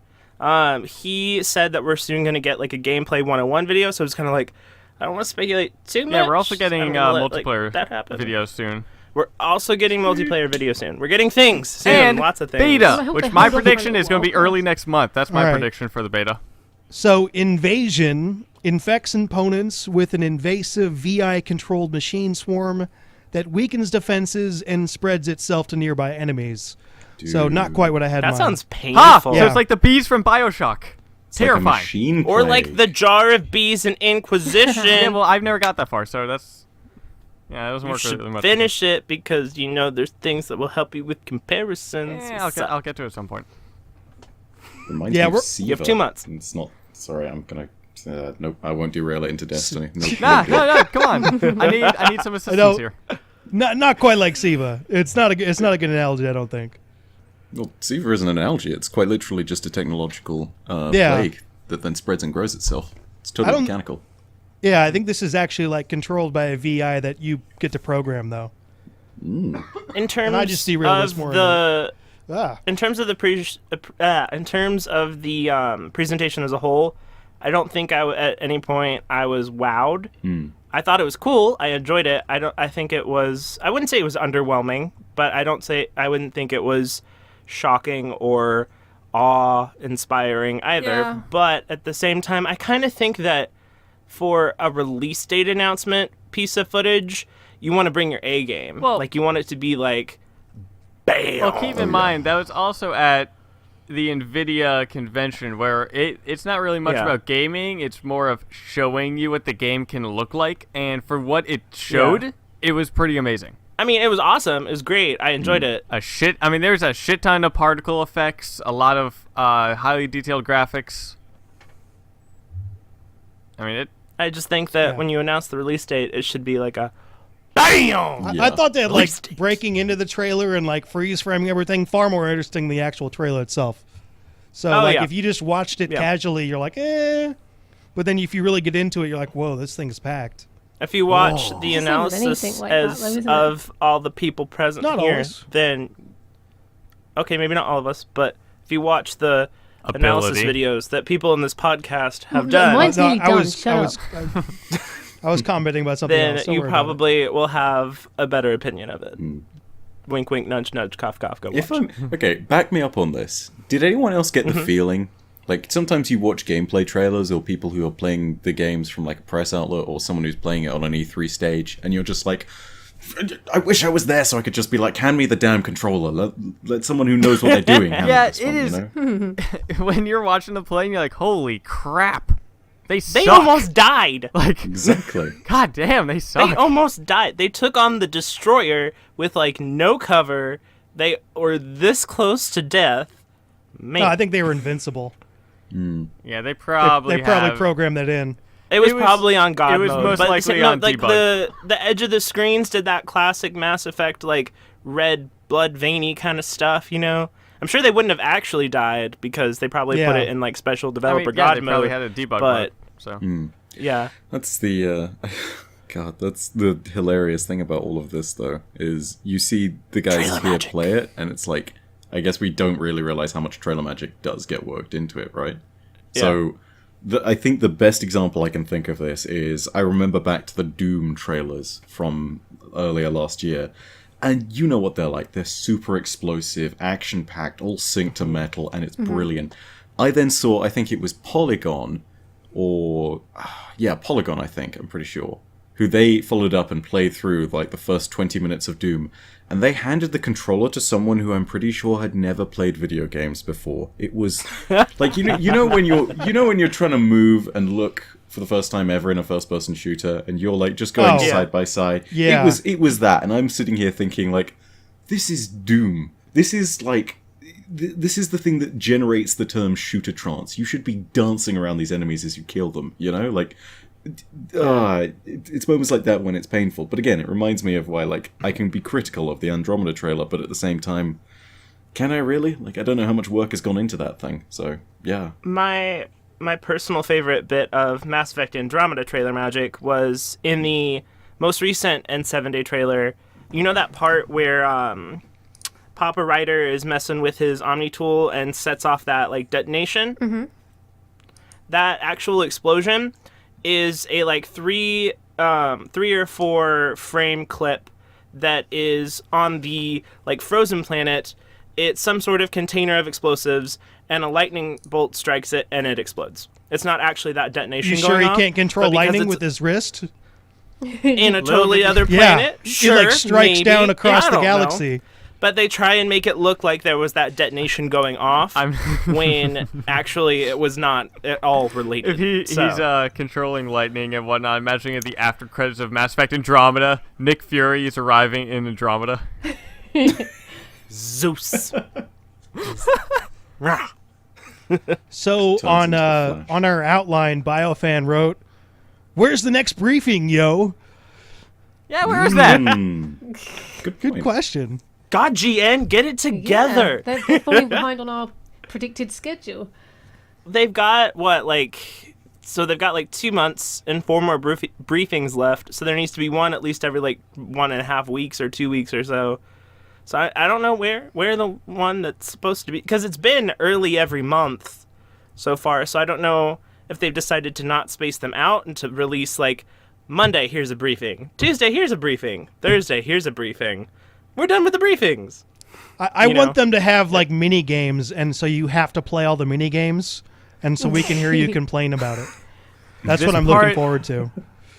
He said that we're soon going to get like a gameplay 101 video. So it's kind of like I don't want to speculate too much. Yeah, we're also I getting don't wanna let, multiplayer that happen. videos soon. We're also getting multiplayer video soon. We're getting things soon. And Lots of things. I beta, hope which they my hold on prediction for a is going to be while. early next month. That's my Alright. prediction for the beta. So, Invasion infects opponents with an invasive VI-controlled machine swarm that weakens defenses and spreads itself to nearby enemies. So, not quite what I had in That mind. sounds painful. Ha! So Yeah. it's like the bees from BioShock. It's like a Terrifying. machine Or like plague. the jar of bees in Inquisition. Yeah, well, I've never got that far, so that's... Yeah, it doesn't You work really should much. finish it because you know there's things that will help you with comparisons. Yeah, I'll get to it at some point. Reminds Yeah, me of we're- Siva. You have 2 months. It's not. Sorry, I'm gonna. Nope, I won't derail it into Destiny. Nope, Nah, nope, no, come on. I need some assistance here. Not quite like Siva. It's not a good analogy, I don't think. Well, Siva isn't an algae. It's quite literally just a technological Yeah. plague that then spreads and grows itself. It's I totally don't- mechanical. Yeah, I think this is actually like controlled by a VI that you get to program, though. In terms And I just derailed this of more the Ah, in terms of the presentation as a whole, I don't think at any point I was wowed. I thought it was cool. I enjoyed it. I think it was. I wouldn't say it was underwhelming, but I wouldn't think it was shocking or awe-inspiring either. Yeah. But at the same time, I kind of think that for a release date announcement piece of footage, you want to bring your A game. Well- like you want it to be like, bam. Well, keep in mind, that was also at the NVIDIA convention where it's not really much Yeah. about gaming. It's more of showing you what the game can look like. And for what it showed, it was pretty amazing. I mean, it was awesome. It was great. I enjoyed it. I mean, there's a shit ton of particle effects, a lot of highly detailed graphics. I mean, I just think that Yeah. when you announce the release date, it should be like a BAM! I Yeah. thought that like Release breaking into the trailer and like freeze framing everything far more interesting than the actual trailer itself. So Oh, like yeah. if you just watched it Yeah. casually, you're like, eh. But then if you really get into it, you're like, whoa, this thing's packed. If you watch Whoa. the It's not with analysis anything like that, though, isn't it? of all the people present Not here, always. then okay, maybe not all of us, but if you watch the analysis Ability. videos that people in this podcast have Yeah, done, mine's nearly I done. was, Shut I up. was, I was commenting about something then else. Don't you worry about it. probably will have a better opinion of it. Wink, wink, nudge, nudge, cough, cough, go watch. If I'm okay, back me up on this. Did anyone else get the feeling? Like sometimes you watch gameplay trailers or people who are playing the games from like a press outlet or someone who's playing it on an E3 stage, and you're just like, I wish I was there so I could just be like, hand me the damn controller. Let someone who knows what they're doing. handle Yeah, this it one, is- You know? when you're watching the play, and you're like, holy crap. They They suck. almost died. Like, Exactly. god damn, they suck. They almost died. They took on the destroyer with like no cover. They were this close to death. Man, No, I think they were invincible. Yeah, they They probably probably have- programmed that in. it was it was- probably on God it was mode. most but likely no, on like debug. the edge of the screens did that classic Mass Effect like red blood veiny kind of stuff. You know, I'm sure they wouldn't have actually died because they probably put Yeah. it in like special I mean, developer yeah, God they mode. probably had a debug but mode, so. yeah, That's the God, that's the hilarious thing about all of this, though, is you see the guys here play it, and it's like, I guess we don't really realize how much trailer magic does get worked into it, right? Yeah. So, I think the best example I can think of this is, I remember back to the Doom trailers from earlier last year, and you know what they're like. They're super explosive, action-packed, all synced to metal, and it's brilliant. I then saw, I think it was Polygon, Polygon, I think, I'm pretty sure, who they followed up and played through like the first 20 minutes of Doom, and they handed the controller to someone who I'm pretty sure had never played video games before. It was like you know when you're trying to move and look for the first time ever in a first-person shooter, and you're like just going side by side. Yeah. It was that, and I'm sitting here thinking like, this is Doom. This is like. This is the thing that generates the term shooter trance. You should be dancing around these enemies as you kill them, you know? Like, it's moments like that when it's painful. But again, it reminds me of why, like, I can be critical of the Andromeda trailer, but at the same time, can I really? Like, I don't know how much work has gone into that thing, so, yeah. My personal favorite bit of Mass Effect Andromeda trailer magic was in the most recent N7-Day trailer. You know that part where, Papa Ryder is messing with his Omni tool and sets off that like detonation. Mm-hmm. That actual explosion is a like three or four frame clip that is on the like frozen planet. It's some sort of container of explosives, and a lightning bolt strikes it, and it explodes. It's not actually that detonation. You sure going he off, can't control but because lightning it's with his wrist? in a totally other planet? Yeah, Sure, it like strikes maybe. down across I the don't galaxy. know. But they try and make it look like there was that detonation going off when actually it was not at all related. If he's controlling lightning and whatnot, imagining at the after credits of Mass Effect Andromeda, Nick Fury is arriving in Andromeda. Zeus. So on our outline, BioFan wrote, "Where's the next briefing, yo?" Yeah, where is that? Good question. God, GN, get it together. Yeah, they're falling behind on our predicted schedule. They've got, they've got like 2 months and 4 more briefings left, so there needs to be one at least every like 1.5 weeks or 2 weeks or so. So I don't know where the one that's supposed to be, because it's been early every month so far, so I don't know if they've decided to not space them out and to release like Monday, here's a briefing. Tuesday, here's a briefing. Thursday, here's a briefing. We're done with the briefings. I want them to have like mini games, and so you have to play all the mini games, and so we can hear you complain about it. That's what I'm looking forward to.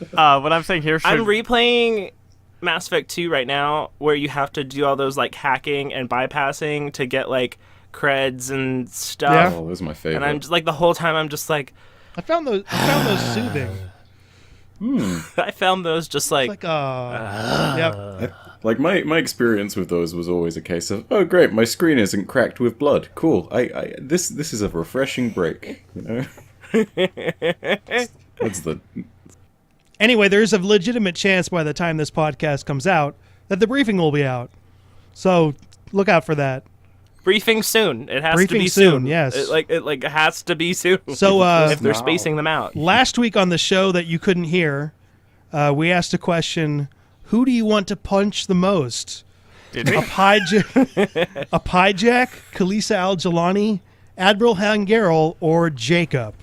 What I'm saying here, I'm replaying Mass Effect 2 right now, where you have to do all those like hacking and bypassing to get like creds and stuff. Yeah. Oh, those are my favorite. And I'm just like the whole time I'm just like, I found those soothing. I found those just like, It's like yep. Like my experience with those was always a case of, oh great, my screen isn't cracked with blood. Cool. This is a refreshing break. You know. That's the. Anyway, there's a legitimate chance by the time this podcast comes out that the briefing will be out. So look out for that. briefing soon. It has Briefing to be soon, yes. It has to be soon. So if they're spacing them out. Last week on the show that you couldn't hear, we asked a question: who do you want to punch the most? Did we? A Pyjack, Kalisa Al-Jalani, Admiral Hangarel, or Jacob?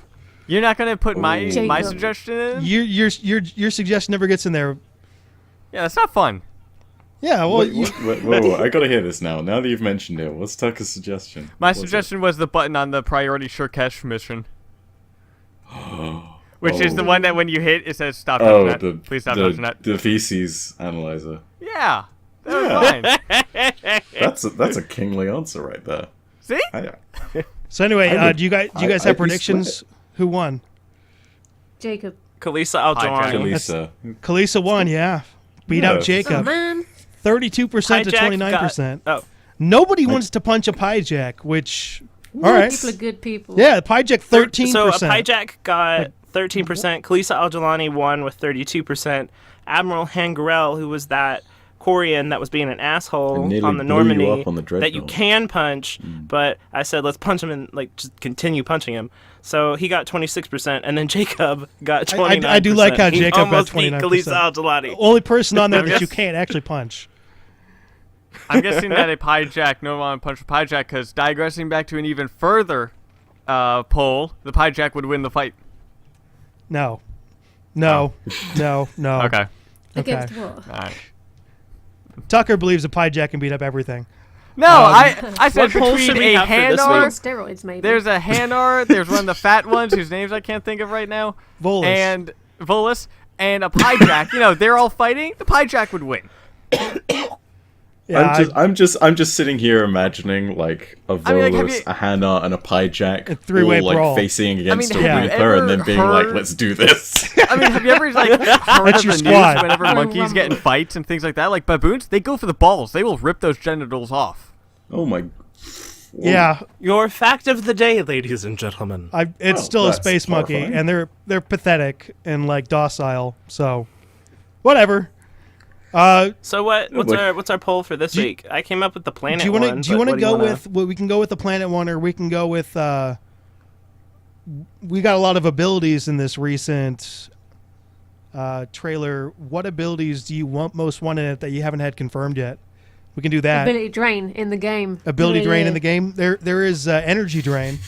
You're not gonna put my Jacob. suggestion in? Your suggestion never gets in there. Yeah, that's not fun. Yeah, well, Whoa, I gotta hear this now. Now that you've mentioned it, what's Tucker's suggestion? My What's suggestion was the button on the priority Shurkesh mission. Which is the one that when you hit, it says stop touching that. Please stop touching that. The feces analyzer. Yeah, that was fine. That's a kingly answer right there. See? so anyway, I would- do you guys I'd have be predictions? split. Who won? Jacob. Kalisa Al-Jalani. Kalisa. Kalisa won, yeah. Beat Yeah. out Oh, Jacob. man. 32% to Hijack 29%. got- Nobody wants to punch a Pyjack, which... All right. People are good people. Yeah, Pyjack 13%. So a Pyjack got 13%. Kalisa Al-Jalani won with 32%. Admiral Hangarel, who was that Corian that was being an asshole nearly on the blew you Normandy up on the that you Dreadnought. can punch, but I said let's punch him and like just continue punching him. So he got 26%, and then Jacob got 29%. I do like how He Jacob got almost beat 29%. Khalees Al-Jaladi. Only person on there I that guess- you can't actually punch. I'm guessing that a pie jack no one punch a pie jack because digressing back to an even further poll, the pie jack would win the fight. No. No. No. No. Okay. Against what? All right. Tucker believes a pie jack can beat up everything. No, I said What poll should between we a have for this Hanar. Steroids, maybe. There's a Hanar. There's one of the fat ones whose names I can't think of right now. Volus. And Volus and a pie jack. They're all fighting. The pie jack would win. Yeah, I'm just sitting here imagining like a I mean, like, have Volus, you- a Hannah, and a Pie Jack A three-way all like brawl. facing against have a you Reaper ever and then being like, heard- "Let's do this." I mean, have you ever heard of That's your the squad. news whenever Royal monkeys get in Rumble. fights and things like that? Like baboons, they go for the balls. They will rip those genitals off. Oh my! yeah. Your fact of the day, ladies and gentlemen. It's Oh, still a that's space monkey, horrifying. and they're pathetic and like docile. So, whatever. So what's boy. our poll for this Do you- week? I came up with the planet Do you want one. to? Do you but want to what do go wanna- with? Well, we can go with the planet one, or we can go with. We got a lot of abilities in this recent trailer. What abilities do you most want in it that you haven't had confirmed yet? We can do that. Ability drain in the game. Ability Yeah, drain yeah. in the game. There is energy drain.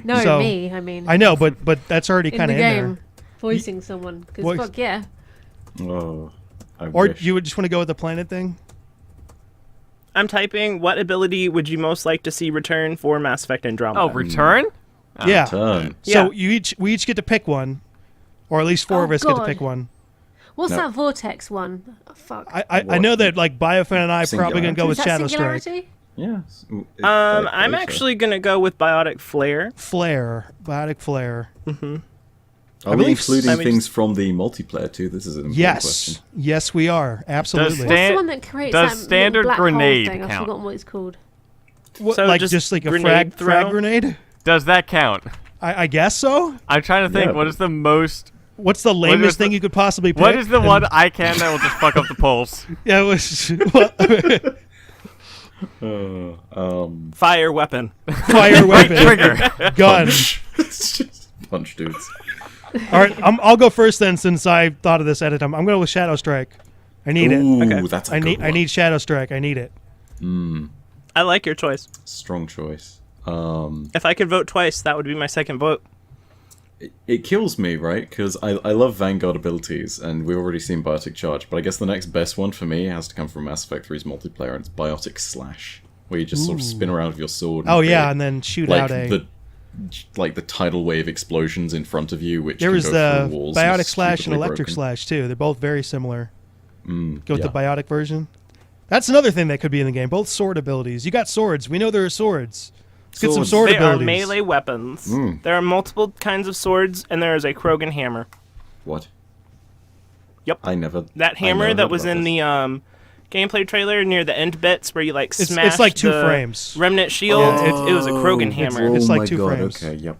No, So- me. I mean, I know, but that's already in kind the of in game, there. voicing someone. Because Voice- fuck yeah. Oh, I Or wish. you would just want to go with the planet thing? I'm typing. What ability would you most like to see return for Mass Effect Andromeda? Oh, return? Yeah. Turn. So Yeah. we each get to pick one, or at least four Oh, of us get to God. pick one. What's No. that vortex one? Oh, fuck. I know that like BioFan and I are probably gonna go with Is that Shadow Strike. Singularity? Yeah. I'm actually gonna go with Biotic Flare. Flare, biotic flare. Are we believe including I mean, things from the multiplayer too? This is an important Yes, question. yes, we are absolutely. Stan- What's the one that creates does that little standard black grenade hole thing? I've count? forgotten what it's called. What, So like just just like a grenade frag throw? grenade? Does that count? I guess so. I'm trying to think. Yeah, What but- is the most? What's the is lamest the- thing you could possibly pick? What is the And- one I can that will just fuck up the polls? Yeah, it was well, Fire weapon. fire weapon, Trigger. gun. It's just punch dudes. All right, I'll go first then, since I thought of this ahead of time. I'm going with Shadow Strike. I need it. Ooh, Okay. that's a I good need one. I need Shadow Strike. I need it. I like your choice. Strong choice. If I could vote twice, that would be my second vote. It kills me, right? Because I love Vanguard abilities, and we've already seen Biotic Charge, but I guess the next best one for me has to come from Mass Effect 3's multiplayer, and it's Biotic Slash, where you just sort of spin around with your sword. Oh create, yeah, and then shoot like out a. the tidal wave explosions in front of you, which There can was go the through walls. Biotic Slash and stupidly Electric broken. Slash too. They're both very similar. Go with the yeah. Biotic version. That's another thing that could be in the game. Both sword abilities. You got swords. We know there are swords. Let's get some Swords. sword They abilities. are melee weapons. There are multiple kinds of swords, and there is a Krogan hammer. What? Yep. I never. That I hammer never that heard was about in this. the gameplay trailer near the end bits where you like It's smash like two the frames. remnant shield. Yeah, it was a Krogan hammer. Oh It's like my 2 God, frames. Okay, yep.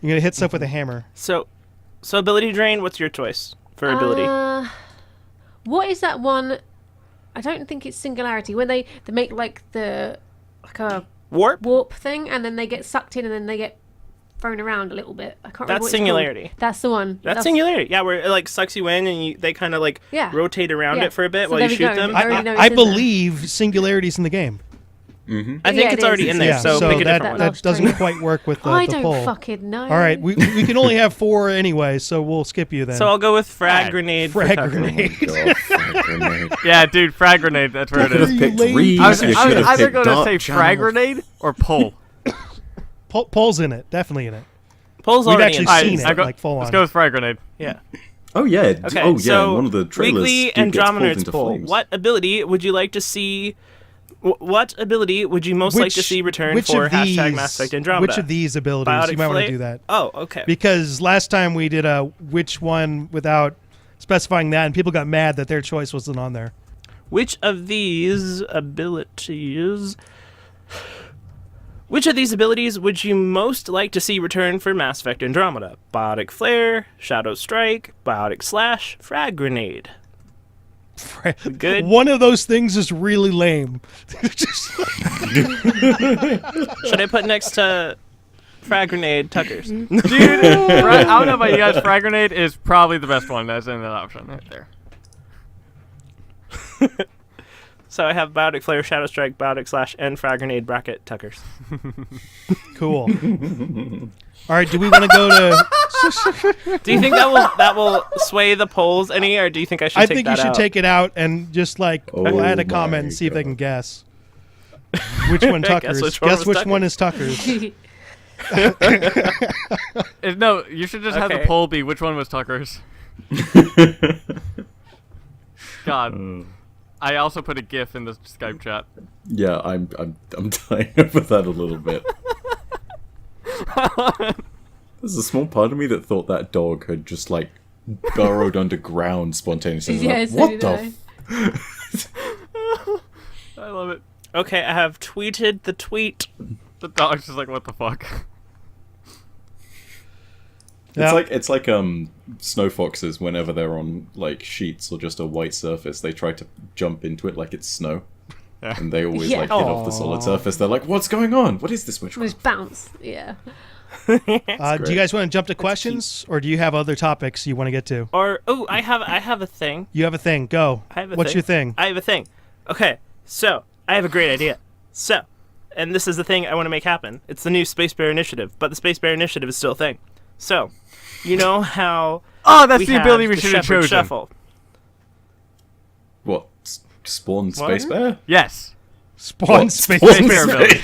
You're gonna hit stuff with a hammer. So ability drain. What's your choice for ability? What is that one? I don't think it's Singularity. When they make like a Warp. warp thing, and then they get sucked in, and then they get thrown around a little bit. I can't remember That's what it's called. Singularity. That's the one. That's Singularity. Yeah, where it like sucks you in and they kind of like Yeah. rotate around Yeah. it for a bit So while there you we shoot go. them. I already know it's I in there. believe Singularity's in the game. I think Yeah, it's it already is. in there, Yeah, so, so pick a that, different one. that Last doesn't train. quite work with the, I the don't poll. fucking know. All right, we can only have 4 anyway, so we'll skip you then. So I'll go with frag Frag. grenade. for Frag Tucker. grenade. God, frag grenade. Yeah, dude, frag grenade. That's where it You could is. have picked late. Reeves. I was, you I should was have either picked going to Dark say Channel. frag grenade or pull. Poll's in it, definitely in it. Pole's We've already actually in. seen I it, go- like full Let's on. go with frag grenade. Yeah. Oh yeah. Okay. Oh yeah. So in one of the trailers, weekly dude gets pulled Andromenerds into poll. flames. What ability would you like to see? What ability would you most like to see return which for of hashtag these- Mass Effect Andromeda? Which of these abilities? Biotic you might want to Flame? do that. Oh, okay. Because last time we did a which one without specifying that, and people got mad that their choice wasn't on there. Which of these abilities? Which of these abilities would you most like to see return for Mass Effect Andromeda? Biotic Flare, Shadow Strike, Biotic Slash, Frag Grenade. Good. One of those things is really lame. Should I put next to frag grenade Tuckers? Dude, I don't know about you guys. Frag grenade is probably the best one. That's in that option right there. So I have Biotic Flare, Shadow Strike, Biotic / and frag grenade bracket Tuckers. Cool. All right, do we want to go to... Do you think that will sway the polls any, or do you think I should I take think that you should out? take it out and just we'll add a my comment and see if they can God. guess which one Tucker's. Guess which one was Guess Tucker's. one is Tucker's. No, you should just have the Okay. poll be which one was Tucker's. God. I also put a GIF in the Skype chat. Yeah, I'm dying over that a little bit. There's a small part of me that thought that dog had just burrowed underground spontaneously. Yeah, Like, so what did the? I love it. Okay, I have tweeted the tweet. The dog's just like, what the fuck? Yeah. It's like snow foxes whenever they're on sheets or just a white surface, they try to jump into it like it's snow. Yeah. And they always Yeah. hit off the solid surface. They're like, what's going on? What is this witchcraft? Just bounce. Yeah. Do you great. guys want to jump to questions, or do you have other topics you want to get to? Or I have a thing. You have a thing. Go. I have a What's thing. your thing? I have a thing. Okay, so I have a great idea. So, and this is the thing I want to make happen. It's the new Space Bear Initiative, but the Space Bear Initiative is still a thing. So, you know how Oh, that's we the have ability we the should have Shepherd chosen. Shuffle. What? Spawn Space Bear? Yes. Spawn What? space. Space Bear ability.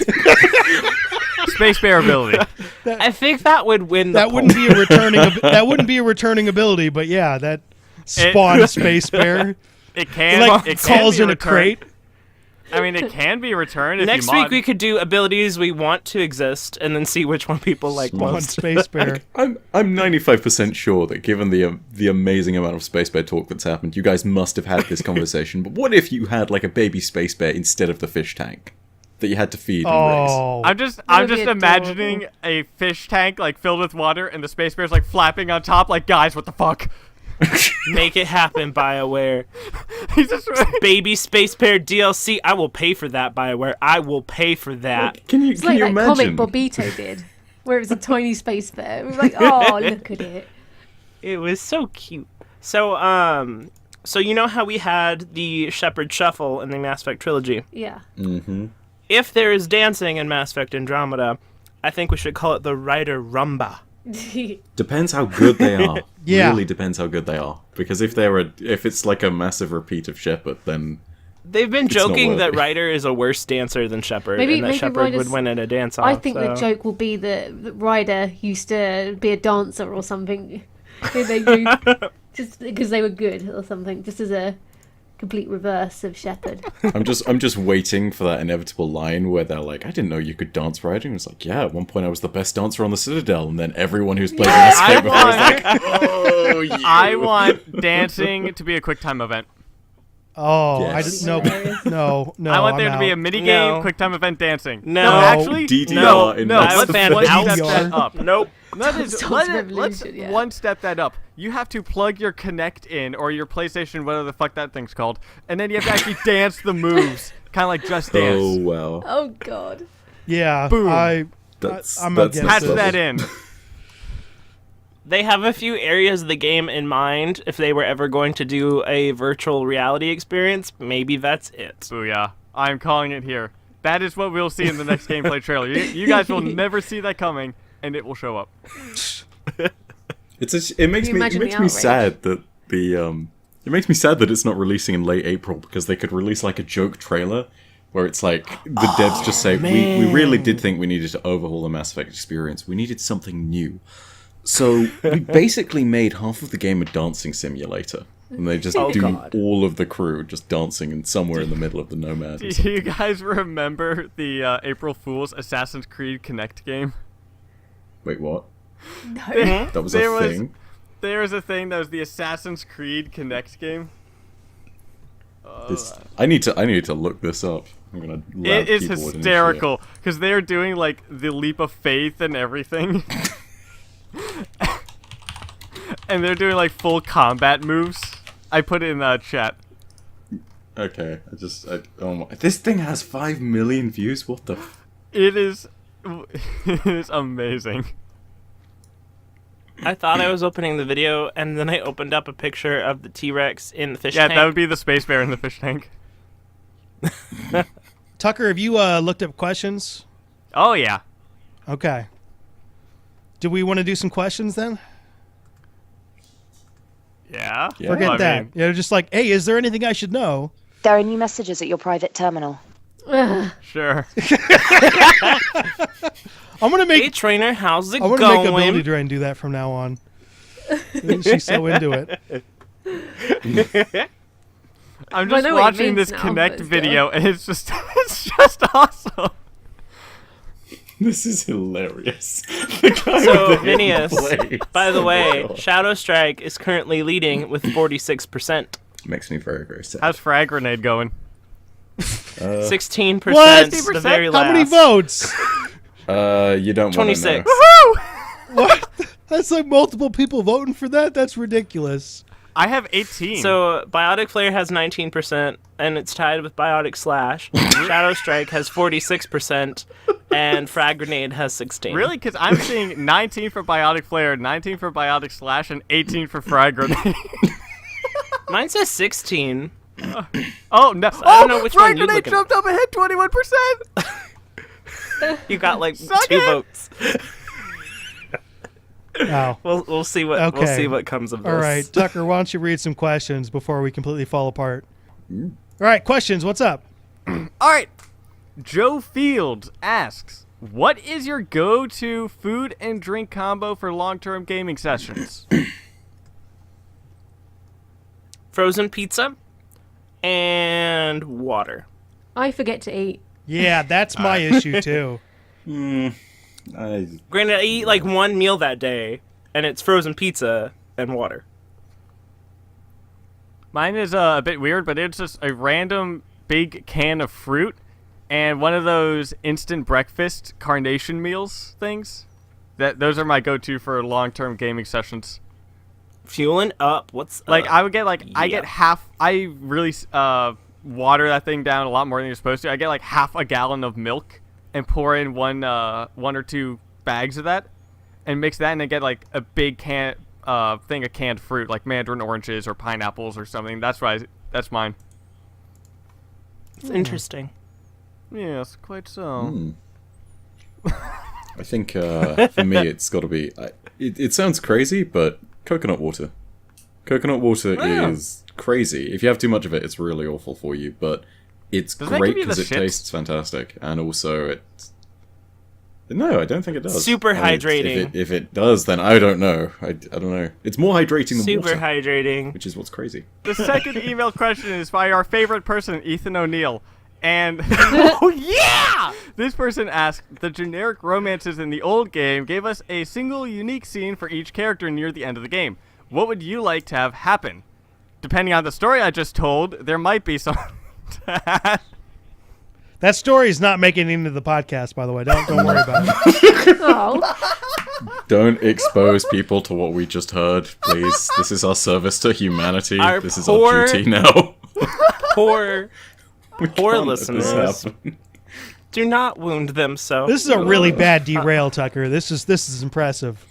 Space Bear ability. I think that would win the That poll. wouldn't be a returning. That wouldn't be a returning ability, but yeah, that spawn space bear. It can. It can calls be in a returned. crate. I mean, it can be returned if Next you mod. week we could do abilities we want to exist, and then see which one people like Spawn most. space bear. I'm 95% sure that given the amazing amount of Space Bear talk that's happened, you guys must have had this conversation. But what if you had a baby Space Bear instead of the fish tank that you had to feed and raise? Oh, I'm just would be imagining a fish tank filled with water, and the space bear's flapping on top. Guys, what the fuck? Make it happen, BioWare. He's just Baby Space Bear DLC. I will pay for that, BioWare. I will pay for that. Can you It's like that imagine? comic Bobito did, where it was a tiny space bear. It was like, oh, look at it. It was so cute. So, so you know how we had the Shepherd Shuffle in the Mass Effect trilogy? Yeah. Mm-hmm. If there is dancing in Mass Effect Andromeda, I think we should call it the Rider Rumba. Depends how good they are. Yeah. Really depends how good they are. Because if it's a massive repeat of Shepard, then They've been It's not joking that worthy. Ryder is a worse dancer than Shepard, Maybe- and that maybe Shepard Ryder's- would win at a dance-off. I think the so- joke will be that Ryder used to be a dancer or something. They moved just because they were good or something, just as a complete reverse of Shepard. I'm just waiting for that inevitable line where they're like, I didn't know you could dance riding. It's like, yeah, at one point I was the best dancer on the Citadel, and then everyone who's played Mass I Effect before is like, want, oh, you. I want dancing to be a QuickTime event. Oh, Yes. I just no. I want there I'm to be a out. minigame No. QuickTime event dancing. No. actually, DDR no, in no. Mass Let's Effect. one step DDR. that up. Nope. Let's Dance Revolution, yeah. one step that up. You have to plug your Kinect in or your PlayStation, whatever the fuck that thing's called, and then you have to actually dance the moves, kind of like Just Dance. Oh, wow. Oh God. Yeah, Boom. I'm That's against Patch it. that in. They have a few areas of the game in mind. If they were ever going to do a virtual reality experience, maybe that's it. Booyah. I'm calling it here. That is what we'll see in the next gameplay trailer. You guys will never see that coming, and it will show up. It makes you me imagine the outrage? sad that it makes me sad that it's not releasing in late April, because they could release like a joke trailer where it's like the devs just say we really did think we needed to overhaul the Mass Effect experience. We needed something new. So we basically made half of the game a dancing simulator. And they just do God. all of the crew just dancing in somewhere in the middle of the Nomad. Do you guys remember the April Fool's Assassin's Creed Connect game? Wait, what? No. That was a There was- thing? There was a thing that was the Assassin's Creed Connect game. I need to look this up. I'm gonna It is keyboard and hysterical because they're doing like the leap of faith and everything. And they're doing like full combat moves. I put it in the chat. Okay, oh my, this thing has 5 million views. What the? It is, it is amazing. I thought I was opening the video, and then I opened up a picture of the T-Rex in the fish Yeah, tank. that would be the space bear in the fish tank. Tucker, have you looked up questions? Oh yeah. Okay. Do we want to do some questions then? Yeah. Forget I that. mean, You know, just like, hey, is there anything I should know? There are new messages at your private terminal. sure. I'm gonna Hey, make trainer, how's it I want to going? make AbilityDrain do that from now on. She's so into it. I'm Well, I just know what he watching means this now, Connect but video, and it's just awesome. This is hilarious. The guy So, with the hidden Minius, blades. by the Oh way, my God. Shadow Strike is currently leading with 46%. Makes me very, very sad. How's Frag Grenade going? 16%, What? the very How last. many votes? You don't want to 26. know. What? That's like multiple people voting for that? That's ridiculous. I have 18. So, Biotic Flare has 19%, and it's tied with Biotic Slash. Shadow Strike has 46%, and Frag Grenade has 16. Really? Because I'm seeing 19 for Biotic Flare, 19 for Biotic Slash, and 18 for Frag Grenade. Mine says 16. Oh, no. I don't know which Frag one you're Grenade looking jumped up and hit 21%. You got like Suck 2 it! votes. Wow. We'll see what Okay. comes of this. All right, Tucker, why don't you read some questions before we completely fall apart? All right, questions. What's up? All right. Joe Fields asks, what is your go-to food and drink combo for long-term gaming sessions? Frozen pizza and water. I forget to eat. Yeah, that's my issue too. Granted, I eat like one meal that day, and it's frozen pizza and water. Mine is a bit weird, but it's just a random big can of fruit and one of those instant breakfast carnation meals things. Those are my go-to for long-term gaming sessions. Fueling up. What's Like I would get I get yeah. half. I really water that thing down a lot more than you're supposed to. I get like half a gallon of milk and pour in one or two bags of that, and mix that, and I get like a big thing of canned fruit, like mandarin oranges or pineapples or something. That's mine. It's interesting. Yes, quite so. I think for me it's got to be. It sounds crazy, but coconut water. Coconut water is crazy. If you have too much of it, it's really awful for you. But it's Does that great give you the because it shits? tastes fantastic, and also it's. No, I don't think it does. Super I mean, hydrating. If it does, then I don't know. I don't know. It's more hydrating than Super water, hydrating. which is what's crazy. The second email question is by our favorite person, Ethan O'Neill. And, oh yeah! This person asked, the generic romances in the old game gave us a single unique scene for each character near the end of the game. What would you like to have happen? Depending on the story I just told, there might be some... That story is not making it into the podcast, by the way. Don't worry about it. Oh, Don't expose people to what we just heard, please. This is our service to humanity. Our This is poor- our duty now. Poor We Poor can't let this listeners. happen. do not wound them so. This is a really bad derail, Tucker. This is impressive.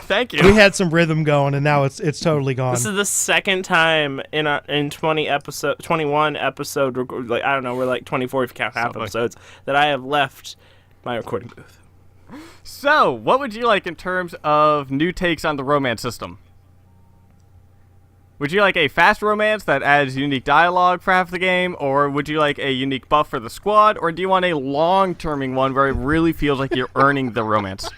Thank We you. had some rhythm going, and now it's totally gone. This is the second time in 21 episode, like I don't know, we're like 24 if you count half Something. episodes, that I have left my recording booth. So, what would you like in terms of new takes on the romance system? Would you like a fast romance that adds unique dialogue for half the game, or would you like a unique buff for the squad, or do you want a long-terming one where it really feels like you're earning the romance?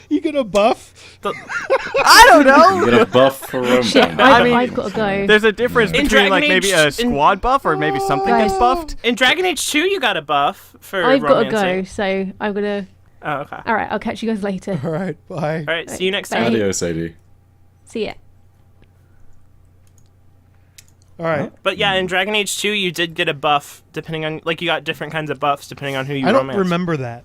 You gonna buff? I don't know! You get a buff for romance. shit. I mean, I've got to go. There's a difference In between like Dragon maybe Age- a squad buff or maybe something gets Guys. buffed. In Dragon Age 2, you got a buff for I've got to go, romancing. so I'm going to... Oh, okay. All right, I'll catch you guys later. All right, bye. All right, see you next Bye. time. Adios, AD. See ya. All right. But yeah, in Dragon Age 2, you did get a buff depending on, like, you got different kinds of buffs depending on who you I don't romance. remember that.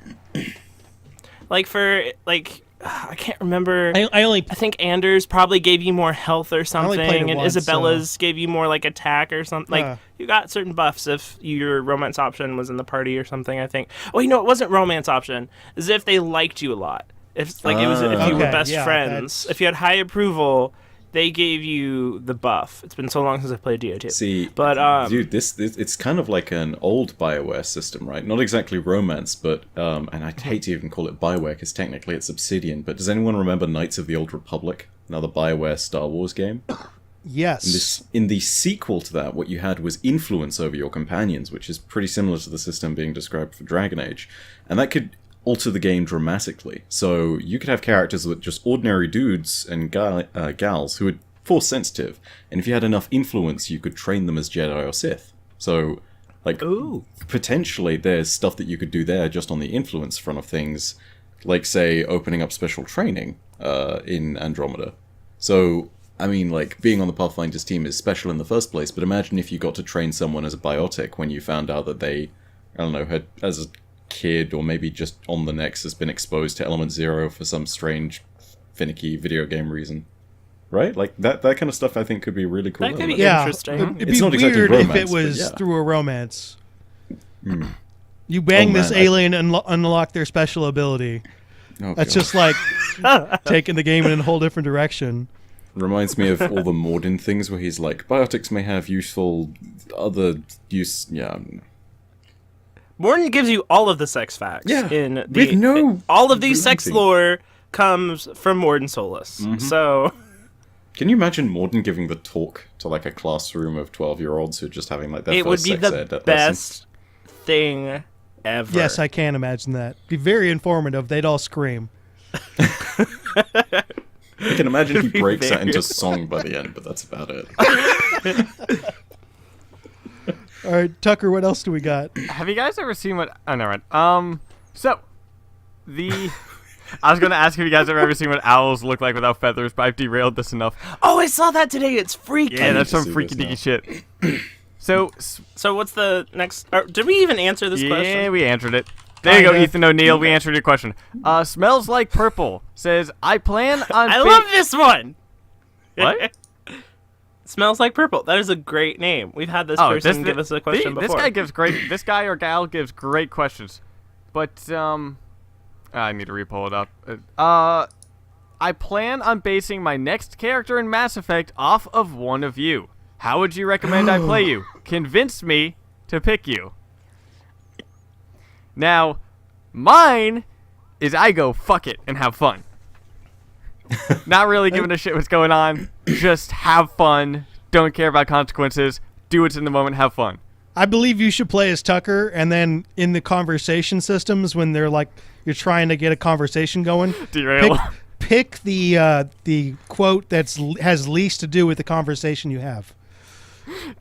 Like, for, like, I can't remember. I think Anders probably gave you more health or only something, played it and once, Isabella's gave you more like attack or something. Like Huh. you got certain buffs if your romance option was in the party or something. I think. Oh, it wasn't romance option. As if they liked you a lot. If it was if you were Okay, best yeah, friends. If you had high approval, they gave you the buff. It's been so long since I played DO2. See, but dude, this it's kind of like an old BioWare system, right? Not exactly romance, but and I hate to even call it BioWare because technically it's Obsidian. But does anyone remember Knights of the Old Republic, another BioWare Star Wars game? Yes. In the sequel to that, what you had was influence over your companions, which is pretty similar to the system being described for Dragon Age, and that could alter the game dramatically. So you could have characters that just ordinary dudes and gals who are force sensitive, and if you had enough influence, you could train them as Jedi or Sith. So, like, potentially there's stuff that you could do there just on the influence front of things, like, say, opening up special training in Andromeda. So, I mean, like, being on the Pathfinders team is special in the first place, but imagine if you got to train someone as a biotic when you found out that they, I don't know, had, as a kid or maybe just on the Nexus, been exposed to Element Zero for some strange, finicky video game reason. Right? Like, that kind of stuff I think could be really cool. that could be Yeah, interesting. it'd It's be not exactly weird if romance, it was but yeah. through a romance. You bang this man, alien and unlock their special ability. Oh, That's God. just like taking the game in a whole different direction. Reminds me of all the Morden things where he's like, biotics may have useful other use. Yeah. Morden gives you all of the sex facts. Yeah, In with no all of these sex relenting. lore comes from Morden Solus. Mm-hmm. So Can you imagine Morden giving the talk to like a classroom of 12-year-olds who are just having like their it would first be sex the ed lesson? best thing ever. Yes, I can imagine that. Be very informative. They'd all scream. I can imagine he Be breaks that very into song by the end, but that's about it. All right, Tucker, what else do we got? Have you guys ever seen what? Oh, never mind. So the I was gonna ask if you guys have ever seen what owls look like without feathers, but I've derailed this enough. Oh, I saw that today. It's freaky. Yeah, that's to some see freaky this deaky shit. So So what's the next? Did we even answer this yeah, question? we answered it. There you go, Kinda. Ethan O'Neill. We answered your question. Smells like purple says I plan on. I love this one. What? Smells like purple. That is a great name. We've had this person give us a question before. This guy gives great. This guy or gal gives great questions, but I need to re-pull it up. I plan on basing my next character in Mass Effect off of one of you. How would you recommend I play you? Convince me to pick you. Now, mine is I go fuck it and have fun. Not really giving a shit what's going on. Just have fun. Don't care about consequences. Do what's in the moment. Have fun. I believe you should play as Tucker, and then in the conversation systems, when they're like you're trying to get a conversation going, Derail. pick the quote has least to do with the conversation you have.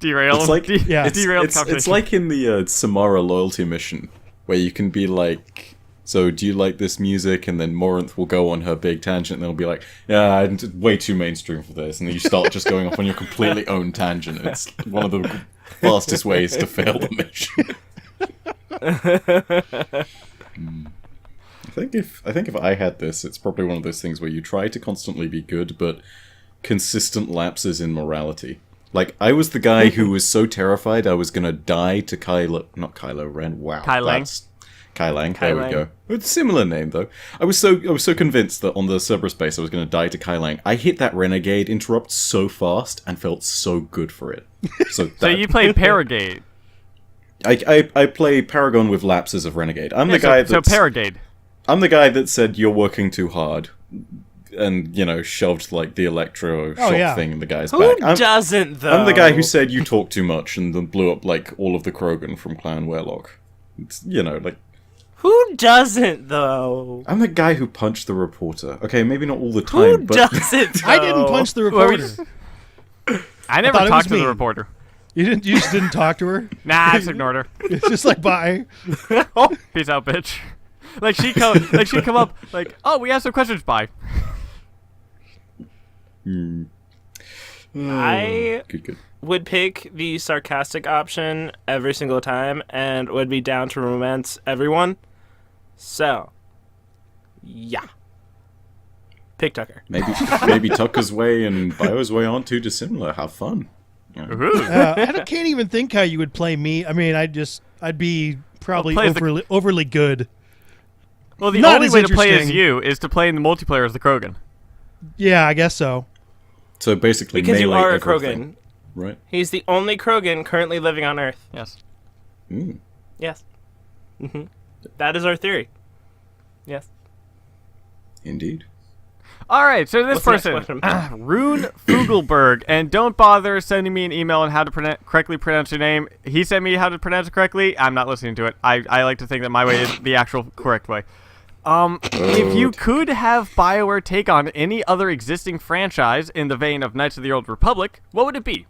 Derail. It's like Yeah. Derailed it's conversation. like in the Samara loyalty mission where you can be like, so do you like this music? And then Morinth will go on her big tangent and they'll be like, yeah, I'm way too mainstream for this. And then you start just going off on your completely own tangent. It's one of the fastest ways to fail the mission. I think if I had this, it's probably one of those things where you try to constantly be good, but consistent lapses in morality. Like, I was the guy who was so terrified I was gonna die to not Kylo Ren, wow. Kai Lang. That's Kai Lang, there we Lang. go. It's a similar name, though. I was so convinced that on the Cerberus base I was gonna die to Kai Lang. I hit that Renegade interrupt so fast and felt so good for it. So, So you played Paragade. I play Paragon with lapses of Renegade. I'm the guy So Paragade. I'm the guy that said you're working too hard, and shoved like the electro shock yeah. thing in the guy's Who back. doesn't though? I'm the guy who said you talk too much and then blew up like all of the Krogan from Clan Werlock. It's, like Who doesn't though? I'm the guy who punched the reporter. Okay, maybe not all the Who time, but doesn't? Though? I didn't punch the reporter. I never thought it talked was to the me. reporter. You just didn't talk to her. Nah, I just ignored her. It's just like bye. Peace out, bitch. Like she'd come up like, oh, we have some questions. Bye. I good. would pick the sarcastic option every single time and would be down to romance everyone. So, yeah. Pick Tucker. Maybe Tucker's way and Bio's way aren't too dissimilar. Have fun. You know? Can't even think how you would play me. I mean, I'd be probably Well, play overly good. Well, the Not only as way to play as interesting. you is to play in the multiplayer as the Krogan. Yeah, I guess so. So basically, Because you melee are a everything, Krogan. right? He's the only Krogan currently living on Earth. Yes. Mm. Yes. That is our theory. Yes. Indeed. All right, so this What's the next person, question? Rune Fugelberg, and don't bother sending me an email on how to correctly pronounce your name. He sent me how to pronounce it correctly. I'm not listening to it. I like to think that my way is the actual correct way. If you could have BioWare take on any other existing franchise in the vein of Knights of the Old Republic, what would it be?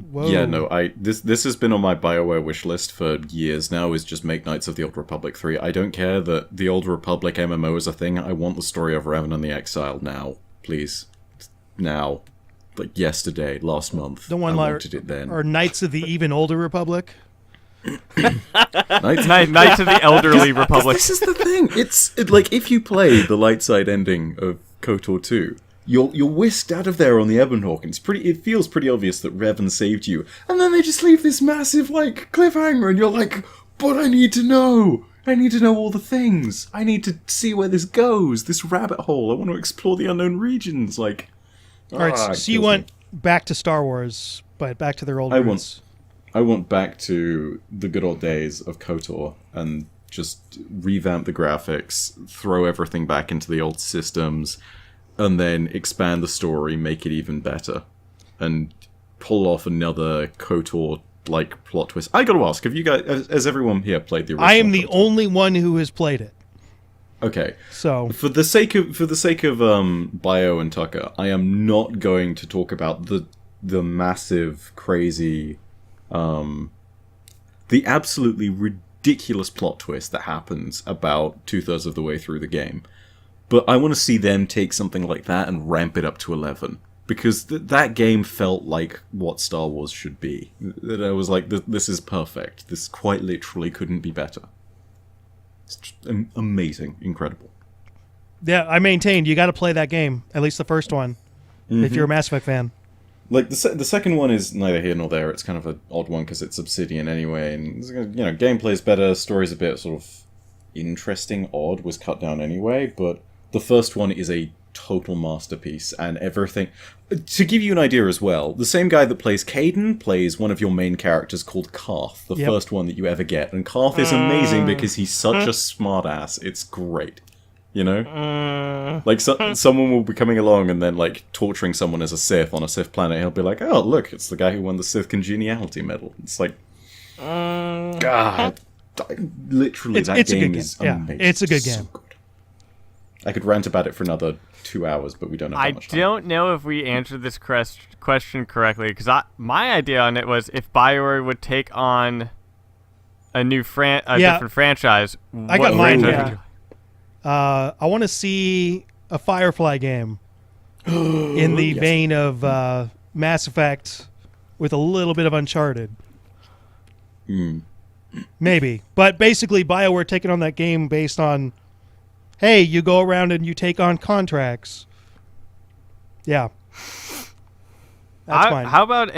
Whoa. Yeah, no, this has been on my BioWare wish list for years now, is just make Knights of the Old Republic 3. I don't care that the Old Republic MMO is a thing. I want the story of Revan and the Exile now. Please. Now. Like yesterday, last month. The one I like wanted it then. or Knights of the even older Republic. Knights of the Elderly Republic. This is the thing. It's like if you play the light side ending of KOTOR 2, you're whisked out of there on the Ebonhawk, and it feels pretty obvious that Revan saved you, and then they just leave this massive like cliffhanger, and you're like, but I need to know. I need to know all the things. I need to see where this goes. This rabbit hole. I want to explore the unknown regions. Like, All right, it so you kills want me. back to Star Wars, but back to their old I roots. I want back to the good old days of KOTOR and just revamp the graphics, throw everything back into the old systems, and then expand the story, make it even better, and pull off another KOTOR-like plot twist. I gotta ask, have you guys, has everyone here played the original? I am the KOTOR? only one who has played it. Okay. So For the sake of Bio and Tucker, I am not going to talk about the massive, crazy, the absolutely ridiculous plot twist that happens about 2/3 of the way through the game. But I want to see them take something like that and ramp it up to 11. Because that game felt like what Star Wars should be. That I was like, this is perfect. This quite literally couldn't be better. It's just amazing. Incredible. yeah, I maintained you got to play that game, at least the first one, if you're a Mass Effect fan. Like, the second one is neither here nor there. It's kind of an odd one because it's Obsidian anyway. And, you know, gameplay's better. Story's a bit sort of interesting, odd, was cut down anyway. But the first one is a total masterpiece, and everything. To give you an idea as well, the same guy that plays Caden plays one of your main characters called Karth, the first one that you ever get. And Karth is amazing because he's such a smartass. It's great. You know? Like, someone will be coming along and then, like, torturing someone as a Sith on a Sith planet. He'll be like, oh, look, it's the guy who won the Sith Congeniality Medal. It's like, God. Literally, It's that a good game game. is Yeah, amazing. it's a good So game. good. I could rant about it for another 2 hours, but we don't have that I much time. don't know if we answered this question correctly, because my idea on it was if BioWare would take on a new different franchise. I got what mine. franchise Yeah. would you- I want to see a Firefly game in the vein of Mass Effect with a little bit of Uncharted. Maybe. But basically, BioWare taking on that game based on, hey, you go around and you take on contracts. Yeah. That's fine. How about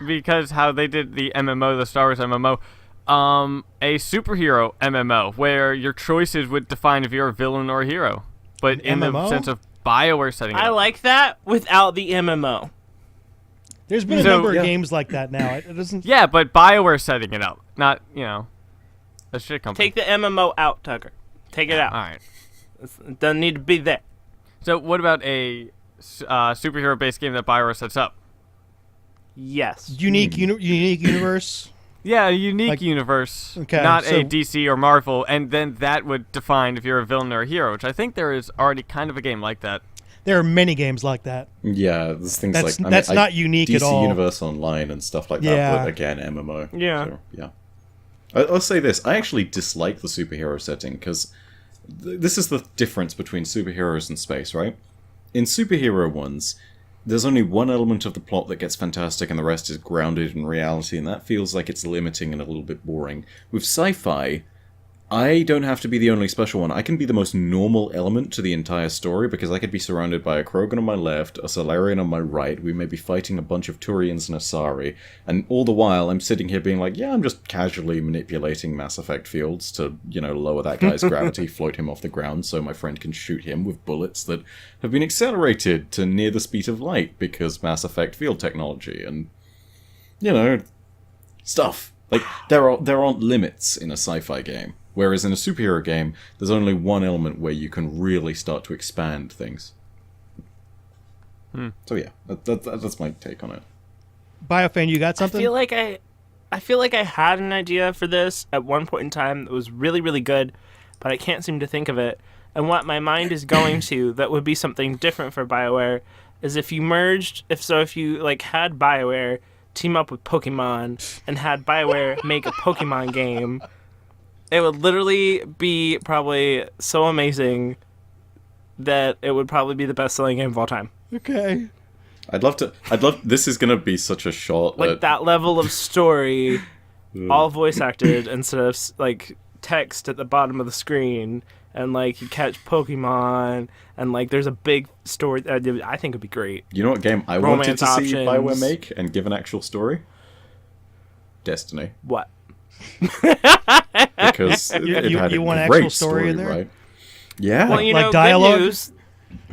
because how they did the MMO, the Star Wars MMO, a superhero MMO where your choices would define if you're a villain or a hero, but in MMO? the sense of BioWare setting it I up. like that without the MMO. There's been a So- number of Yeah. games like that now. It doesn't. Yeah, but BioWare setting it up, not, a shit company. Take the MMO out, Tucker. Take it out. All right. It doesn't need to be there. So what about a superhero-based game that BioWare sets up? Yes. Unique universe. Yeah, a unique Like- universe, Okay, not so- a DC or Marvel, and then that would define if you're a villain or a hero, which I think there is already kind of a game like that. There are many games like that. Yeah, there's things That's- like... that's not unique DC at all. Universe Online and stuff like Yeah. that, but again, MMO. Yeah. So, yeah. I'll say this, I actually dislike the superhero setting, because this is the difference between superheroes and space, right? In superhero ones, there's only one element of the plot that gets fantastic and the rest is grounded in reality, and that feels like it's limiting and a little bit boring. With sci-fi, I don't have to be the only special one. I can be the most normal element to the entire story, because I could be surrounded by a Krogan on my left, a Solarian on my right, we may be fighting a bunch of Turians and Asari, and all the while I'm sitting here being like, yeah, I'm just casually manipulating Mass Effect fields to, lower that guy's gravity, float him off the ground so my friend can shoot him with bullets that have been accelerated to near the speed of light because Mass Effect field technology, and, stuff. Like, there aren't limits in a sci-fi game. Whereas in a superhero game, there's only one element where you can really start to expand things. So yeah, that's my take on it. BioFan, you got something? I feel like I had an idea for this at one point in time that was really, really good, but I can't seem to think of it. And what my mind is going to that would be something different for BioWare is if you had BioWare team up with Pokemon and had BioWare make a Pokemon game. It would literally be probably so amazing that it would probably be the best-selling game of all time. Okay. This is gonna be such a short... Like, that level of story, all voice acted, instead of, text at the bottom of the screen, and, you catch Pokemon, and, there's a big story. I think it'd be great. You know what game I Romance wanted to see options. BioWare make and give an actual story? Destiny. What? Because it had you a want great actual story in there? right? Yeah. Well, Like dialogue? good news.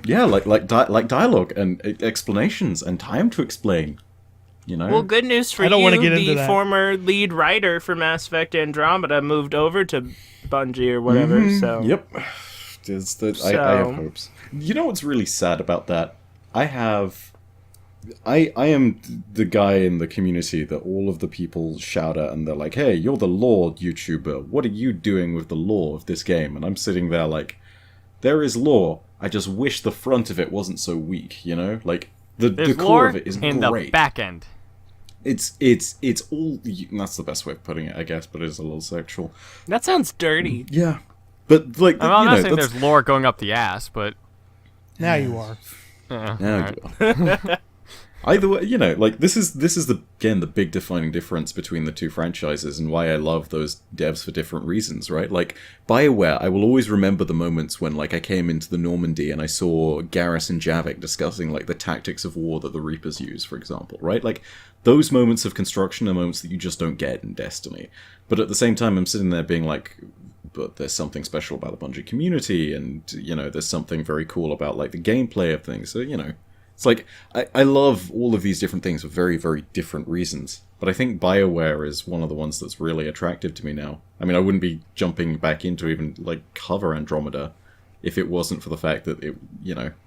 Yeah, like dialogue and explanations and time to explain. Well, good news for I don't you. wanna get into The that. former lead writer for Mass Effect Andromeda moved over to Bungie or whatever. So Yep. I have hopes. You know what's really sad about that? I am the guy in the community that all of the people shout at, and they're like, hey, you're the lore YouTuber. What are you doing with the lore of this game? And I'm sitting there like, there is lore. I just wish the front of it wasn't so weak, Like, the core of it is in great. the back end. It's all... That's the best way of putting it, I guess, but it is a little sexual. that sounds dirty. Yeah. But, I'm not saying there's lore going up the ass, but... Now you are. Now you are. Either way, this is again the big defining difference between the two franchises, and why I love those devs for different reasons, right? Like, BioWare, I will always remember the moments when, I came into the Normandy and I saw Garrus and Javik discussing, the tactics of war that the Reapers use, for example, right? Like, those moments of construction are moments that you just don't get in Destiny. But at the same time, I'm sitting there being like, but there's something special about the Bungie community, and, there's something very cool about, the gameplay of things, so, It's like, I love all of these different things for very, very different reasons. But I think BioWare is one of the ones that's really attractive to me now. I mean, I wouldn't be jumping back into even, cover Andromeda if it wasn't for the fact that, the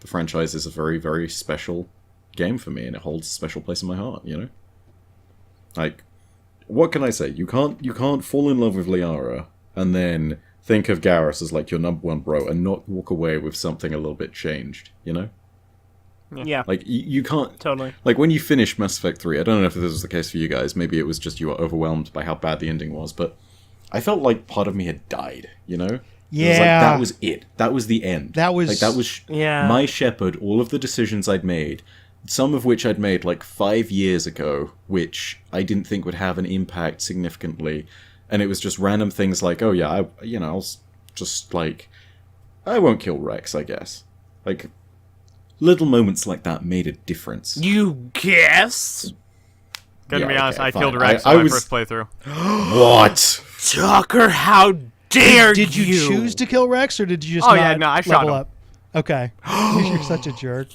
franchise is a very, very special game for me, and it holds a special place in my heart, Like, what can I say? You can't fall in love with Liara and then think of Garrus as, your number one bro and not walk away with something a little bit changed, Yeah. Like, you can't... Totally. Like, when you finish Mass Effect 3, I don't know if this was the case for you guys, maybe it was just you were overwhelmed by how bad the ending was, but I felt like part of me had died, Yeah. It was like, that was it. That was the end. That was... Yeah. my shepherd, all of the decisions I'd made, some of which I'd made, 5 years ago, which I didn't think would have an impact significantly, and it was just random things like, oh yeah, I'll just, I won't kill Rex, I guess. Little moments like that made a difference. You guess? Gonna be honest, I fine. killed Rex I on my was- first playthrough. What? Tucker, how dare Did you choose to kill Rex, or did you just Oh, not yeah, no, I shot level him. up? Okay. You're such a jerk.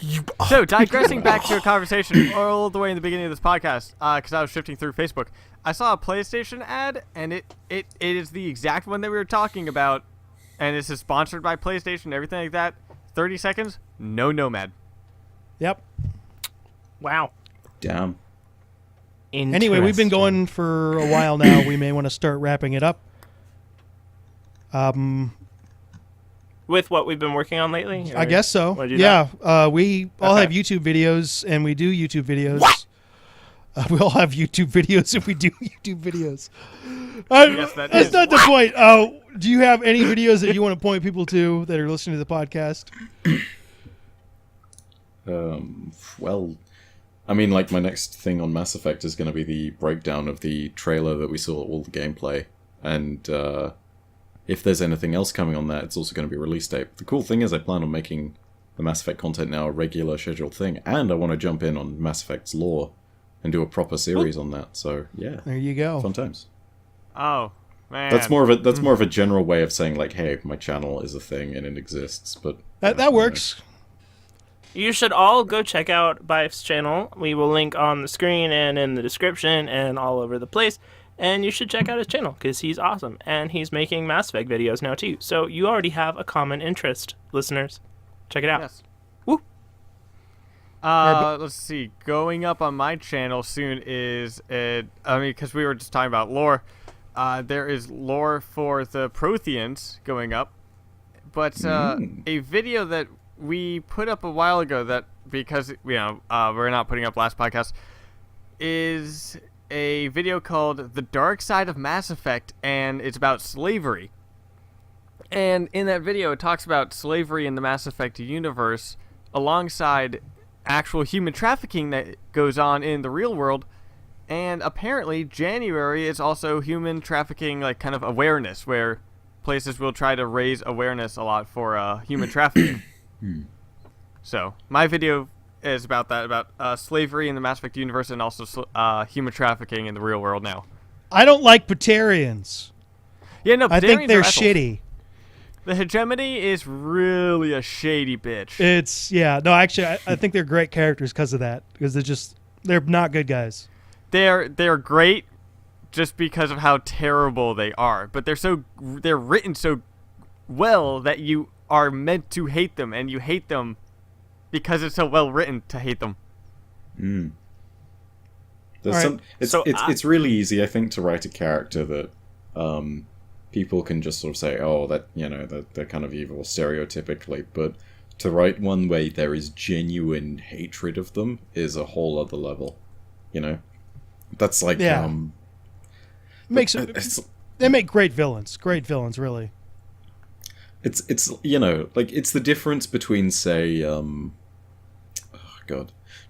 So, digressing back to a conversation all the way in the beginning of this podcast, because I was shifting through Facebook, I saw a PlayStation ad, and it is the exact one that we were talking about, and this is sponsored by PlayStation and everything like that. 30 seconds, no Nomad. Yep. Wow. Damn. Anyway, we've been going for a while now. We may want to start wrapping it up. With what we've been working on lately? I guess so. Wanna do Yeah. We all Okay. have YouTube videos, and we do YouTube videos. What? We all have YouTube videos, and we do YouTube videos. Yes, that That's is. not the point. Do you have any videos that you want to point people to that are listening to the podcast? Well, I mean, my next thing on Mass Effect is going to be the breakdown of the trailer that we saw, all the gameplay, and if there's anything else coming on that, it's also going to be a release date. The cool thing is I plan on making the Mass Effect content now a regular scheduled thing, and I want to jump in on Mass Effect's lore and do a proper series on that. So yeah, There you go. fun times. Oh man, That's more of a general way of saying like, hey, my channel is a thing and it exists. But That works. You should all go check out Bife's channel. We will link on the screen and in the description and all over the place. And you should check out his channel because he's awesome. And he's making Mass Effect videos now too. So you already have a common interest, listeners. Check it out. Yes. Woo! Let's see. Going up on my channel soon is because we were just talking about lore. There is lore for the Protheans going up, but a video that we put up a while ago that because we're not putting up last podcast is a video called "The Dark Side of Mass Effect," and it's about slavery. And in that video, it talks about slavery in the Mass Effect universe alongside actual human trafficking that goes on in the real world. And apparently, January is also human trafficking, like, kind of awareness, where places will try to raise awareness a lot for human trafficking. So, my video is about that, about slavery in the Mass Effect universe and also human trafficking in the real world now. I don't like Batarians. Yeah, no, I think Batarians they're are ethels. shitty. The hegemony is really a shady bitch. I think they're great characters because of that. Because they're not good guys. They're great just because of how terrible they are, but they're written so well that you are meant to hate them, and you hate them because it's so well written to hate them. It's really easy, I think, to write a character that people can just sort of say, oh, they're kind of evil stereotypically, but to write one way there is genuine hatred of them is a whole other level, That's like They make great villains. Great villains, really. It's it's the difference between, say,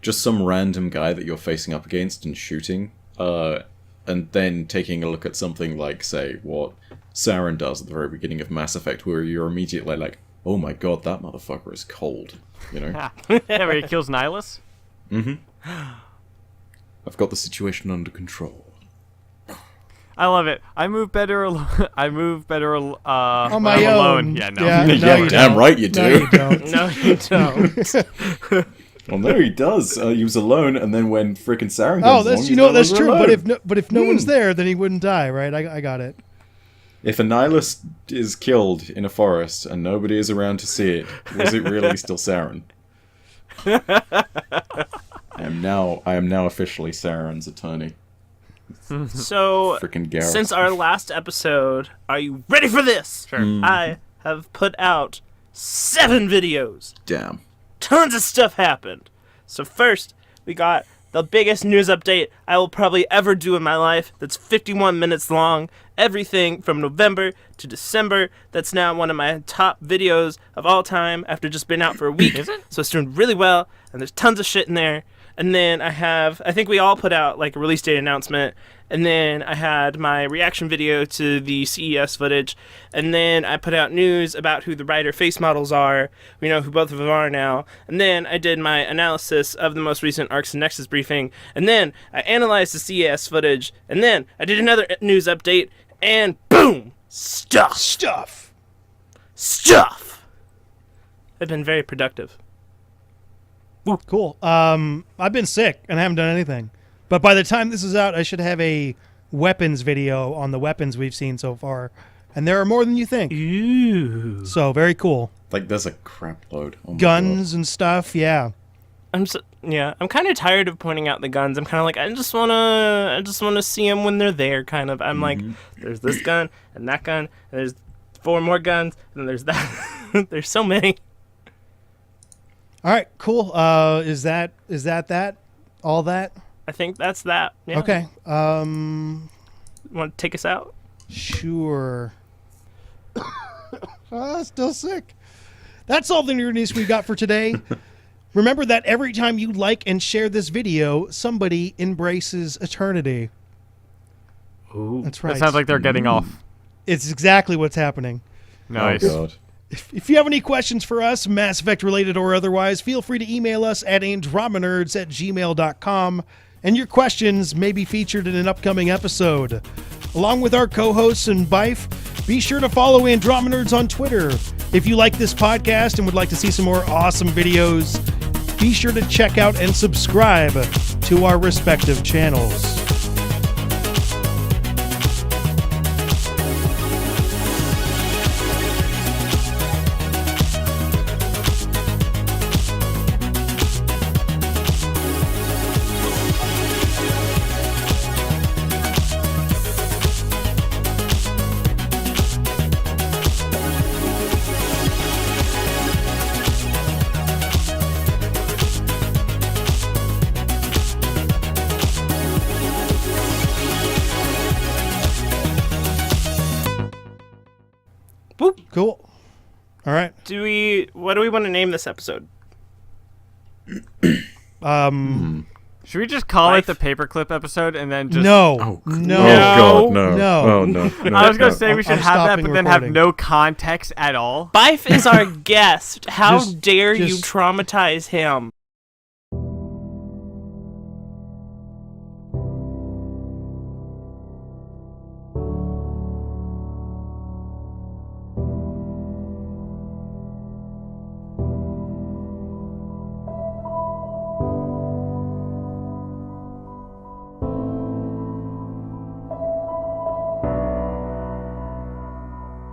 just some random guy that you're facing up against and shooting, and then taking a look at something like, say, what Saren does at the very beginning of Mass Effect, where you're immediately like, oh my god, that motherfucker is cold, Yeah, where he kills Nihilus? I've got the situation under control. I love it. I move better alone. On my own. Alone. Yeah, no. Yeah, Yeah, damn right you do. No, you don't. No, you don't. Well, no, he does. He was alone, and then when frickin' Saren comes Oh, along, that's he's no that's longer true. alone. But if no one's there, then he wouldn't die, right? I got it. If a nihilist is killed in a forest and nobody is around to see it, was it really still Saren? I am now officially Saren's attorney. So, Frickin' Garrus. since our last episode, are you ready for this? Sure. I have put out 7 videos. Damn. Tons of stuff happened. So first, we got the biggest news update I will probably ever do in my life. That's 51 minutes long. Everything from November to December. That's now one of my top videos of all time after just been out for a week. Is it? So it's doing really well, and there's tons of shit in there. And then I think we all put out like a release date announcement. And then I had my reaction video to the CES footage. And then I put out news about who the writer face models are. We know who both of them are now. And then I did my analysis of the most recent Arcs and Nexus briefing. And then I analyzed the CES footage. And then I did another news update. And boom! Stuff! I've been very productive. Cool. I've been sick and haven't done anything. But by the time this is out, I should have a weapons video on the weapons we've seen so far. And there are more than you think. Ooh. So, very cool. Like, there's a crap load. Oh my Guns and stuff, yeah. I'm kind of tired of pointing out the guns. I'm kind of like, I just wanna see them when they're there. Kind of. I'm like, there's this gun and that gun, and there's 4 more guns, and there's that. There's so many. All right, cool. Is that all that? I think that's that. Yeah. Okay. Want to take us out? Sure. Still sick. That's all the nerd news we got for today. Remember that every time you like and share this video, somebody embraces eternity. Ooh. That's right. It sounds like they're getting off. It's exactly what's happening. Nice. Oh god. If you have any questions for us, Mass Effect related or otherwise, feel free to email us at andromenerds@gmail.com, and your questions may be featured in an upcoming episode. Along with our co-hosts and Bife, be sure to follow Andromenerds on Twitter. If you like this podcast and would like to see some more awesome videos, be sure to check out and subscribe to our respective channels. Cool. All right. What do we want to name this episode? Should we just call it the paperclip episode and then just... No. Oh, No. Oh god, no. No. Oh no. No. I was going no. to say we should I'm have that, stopping but then have recording. no context at all. Bife is our guest. How Just- dare you just- traumatize him?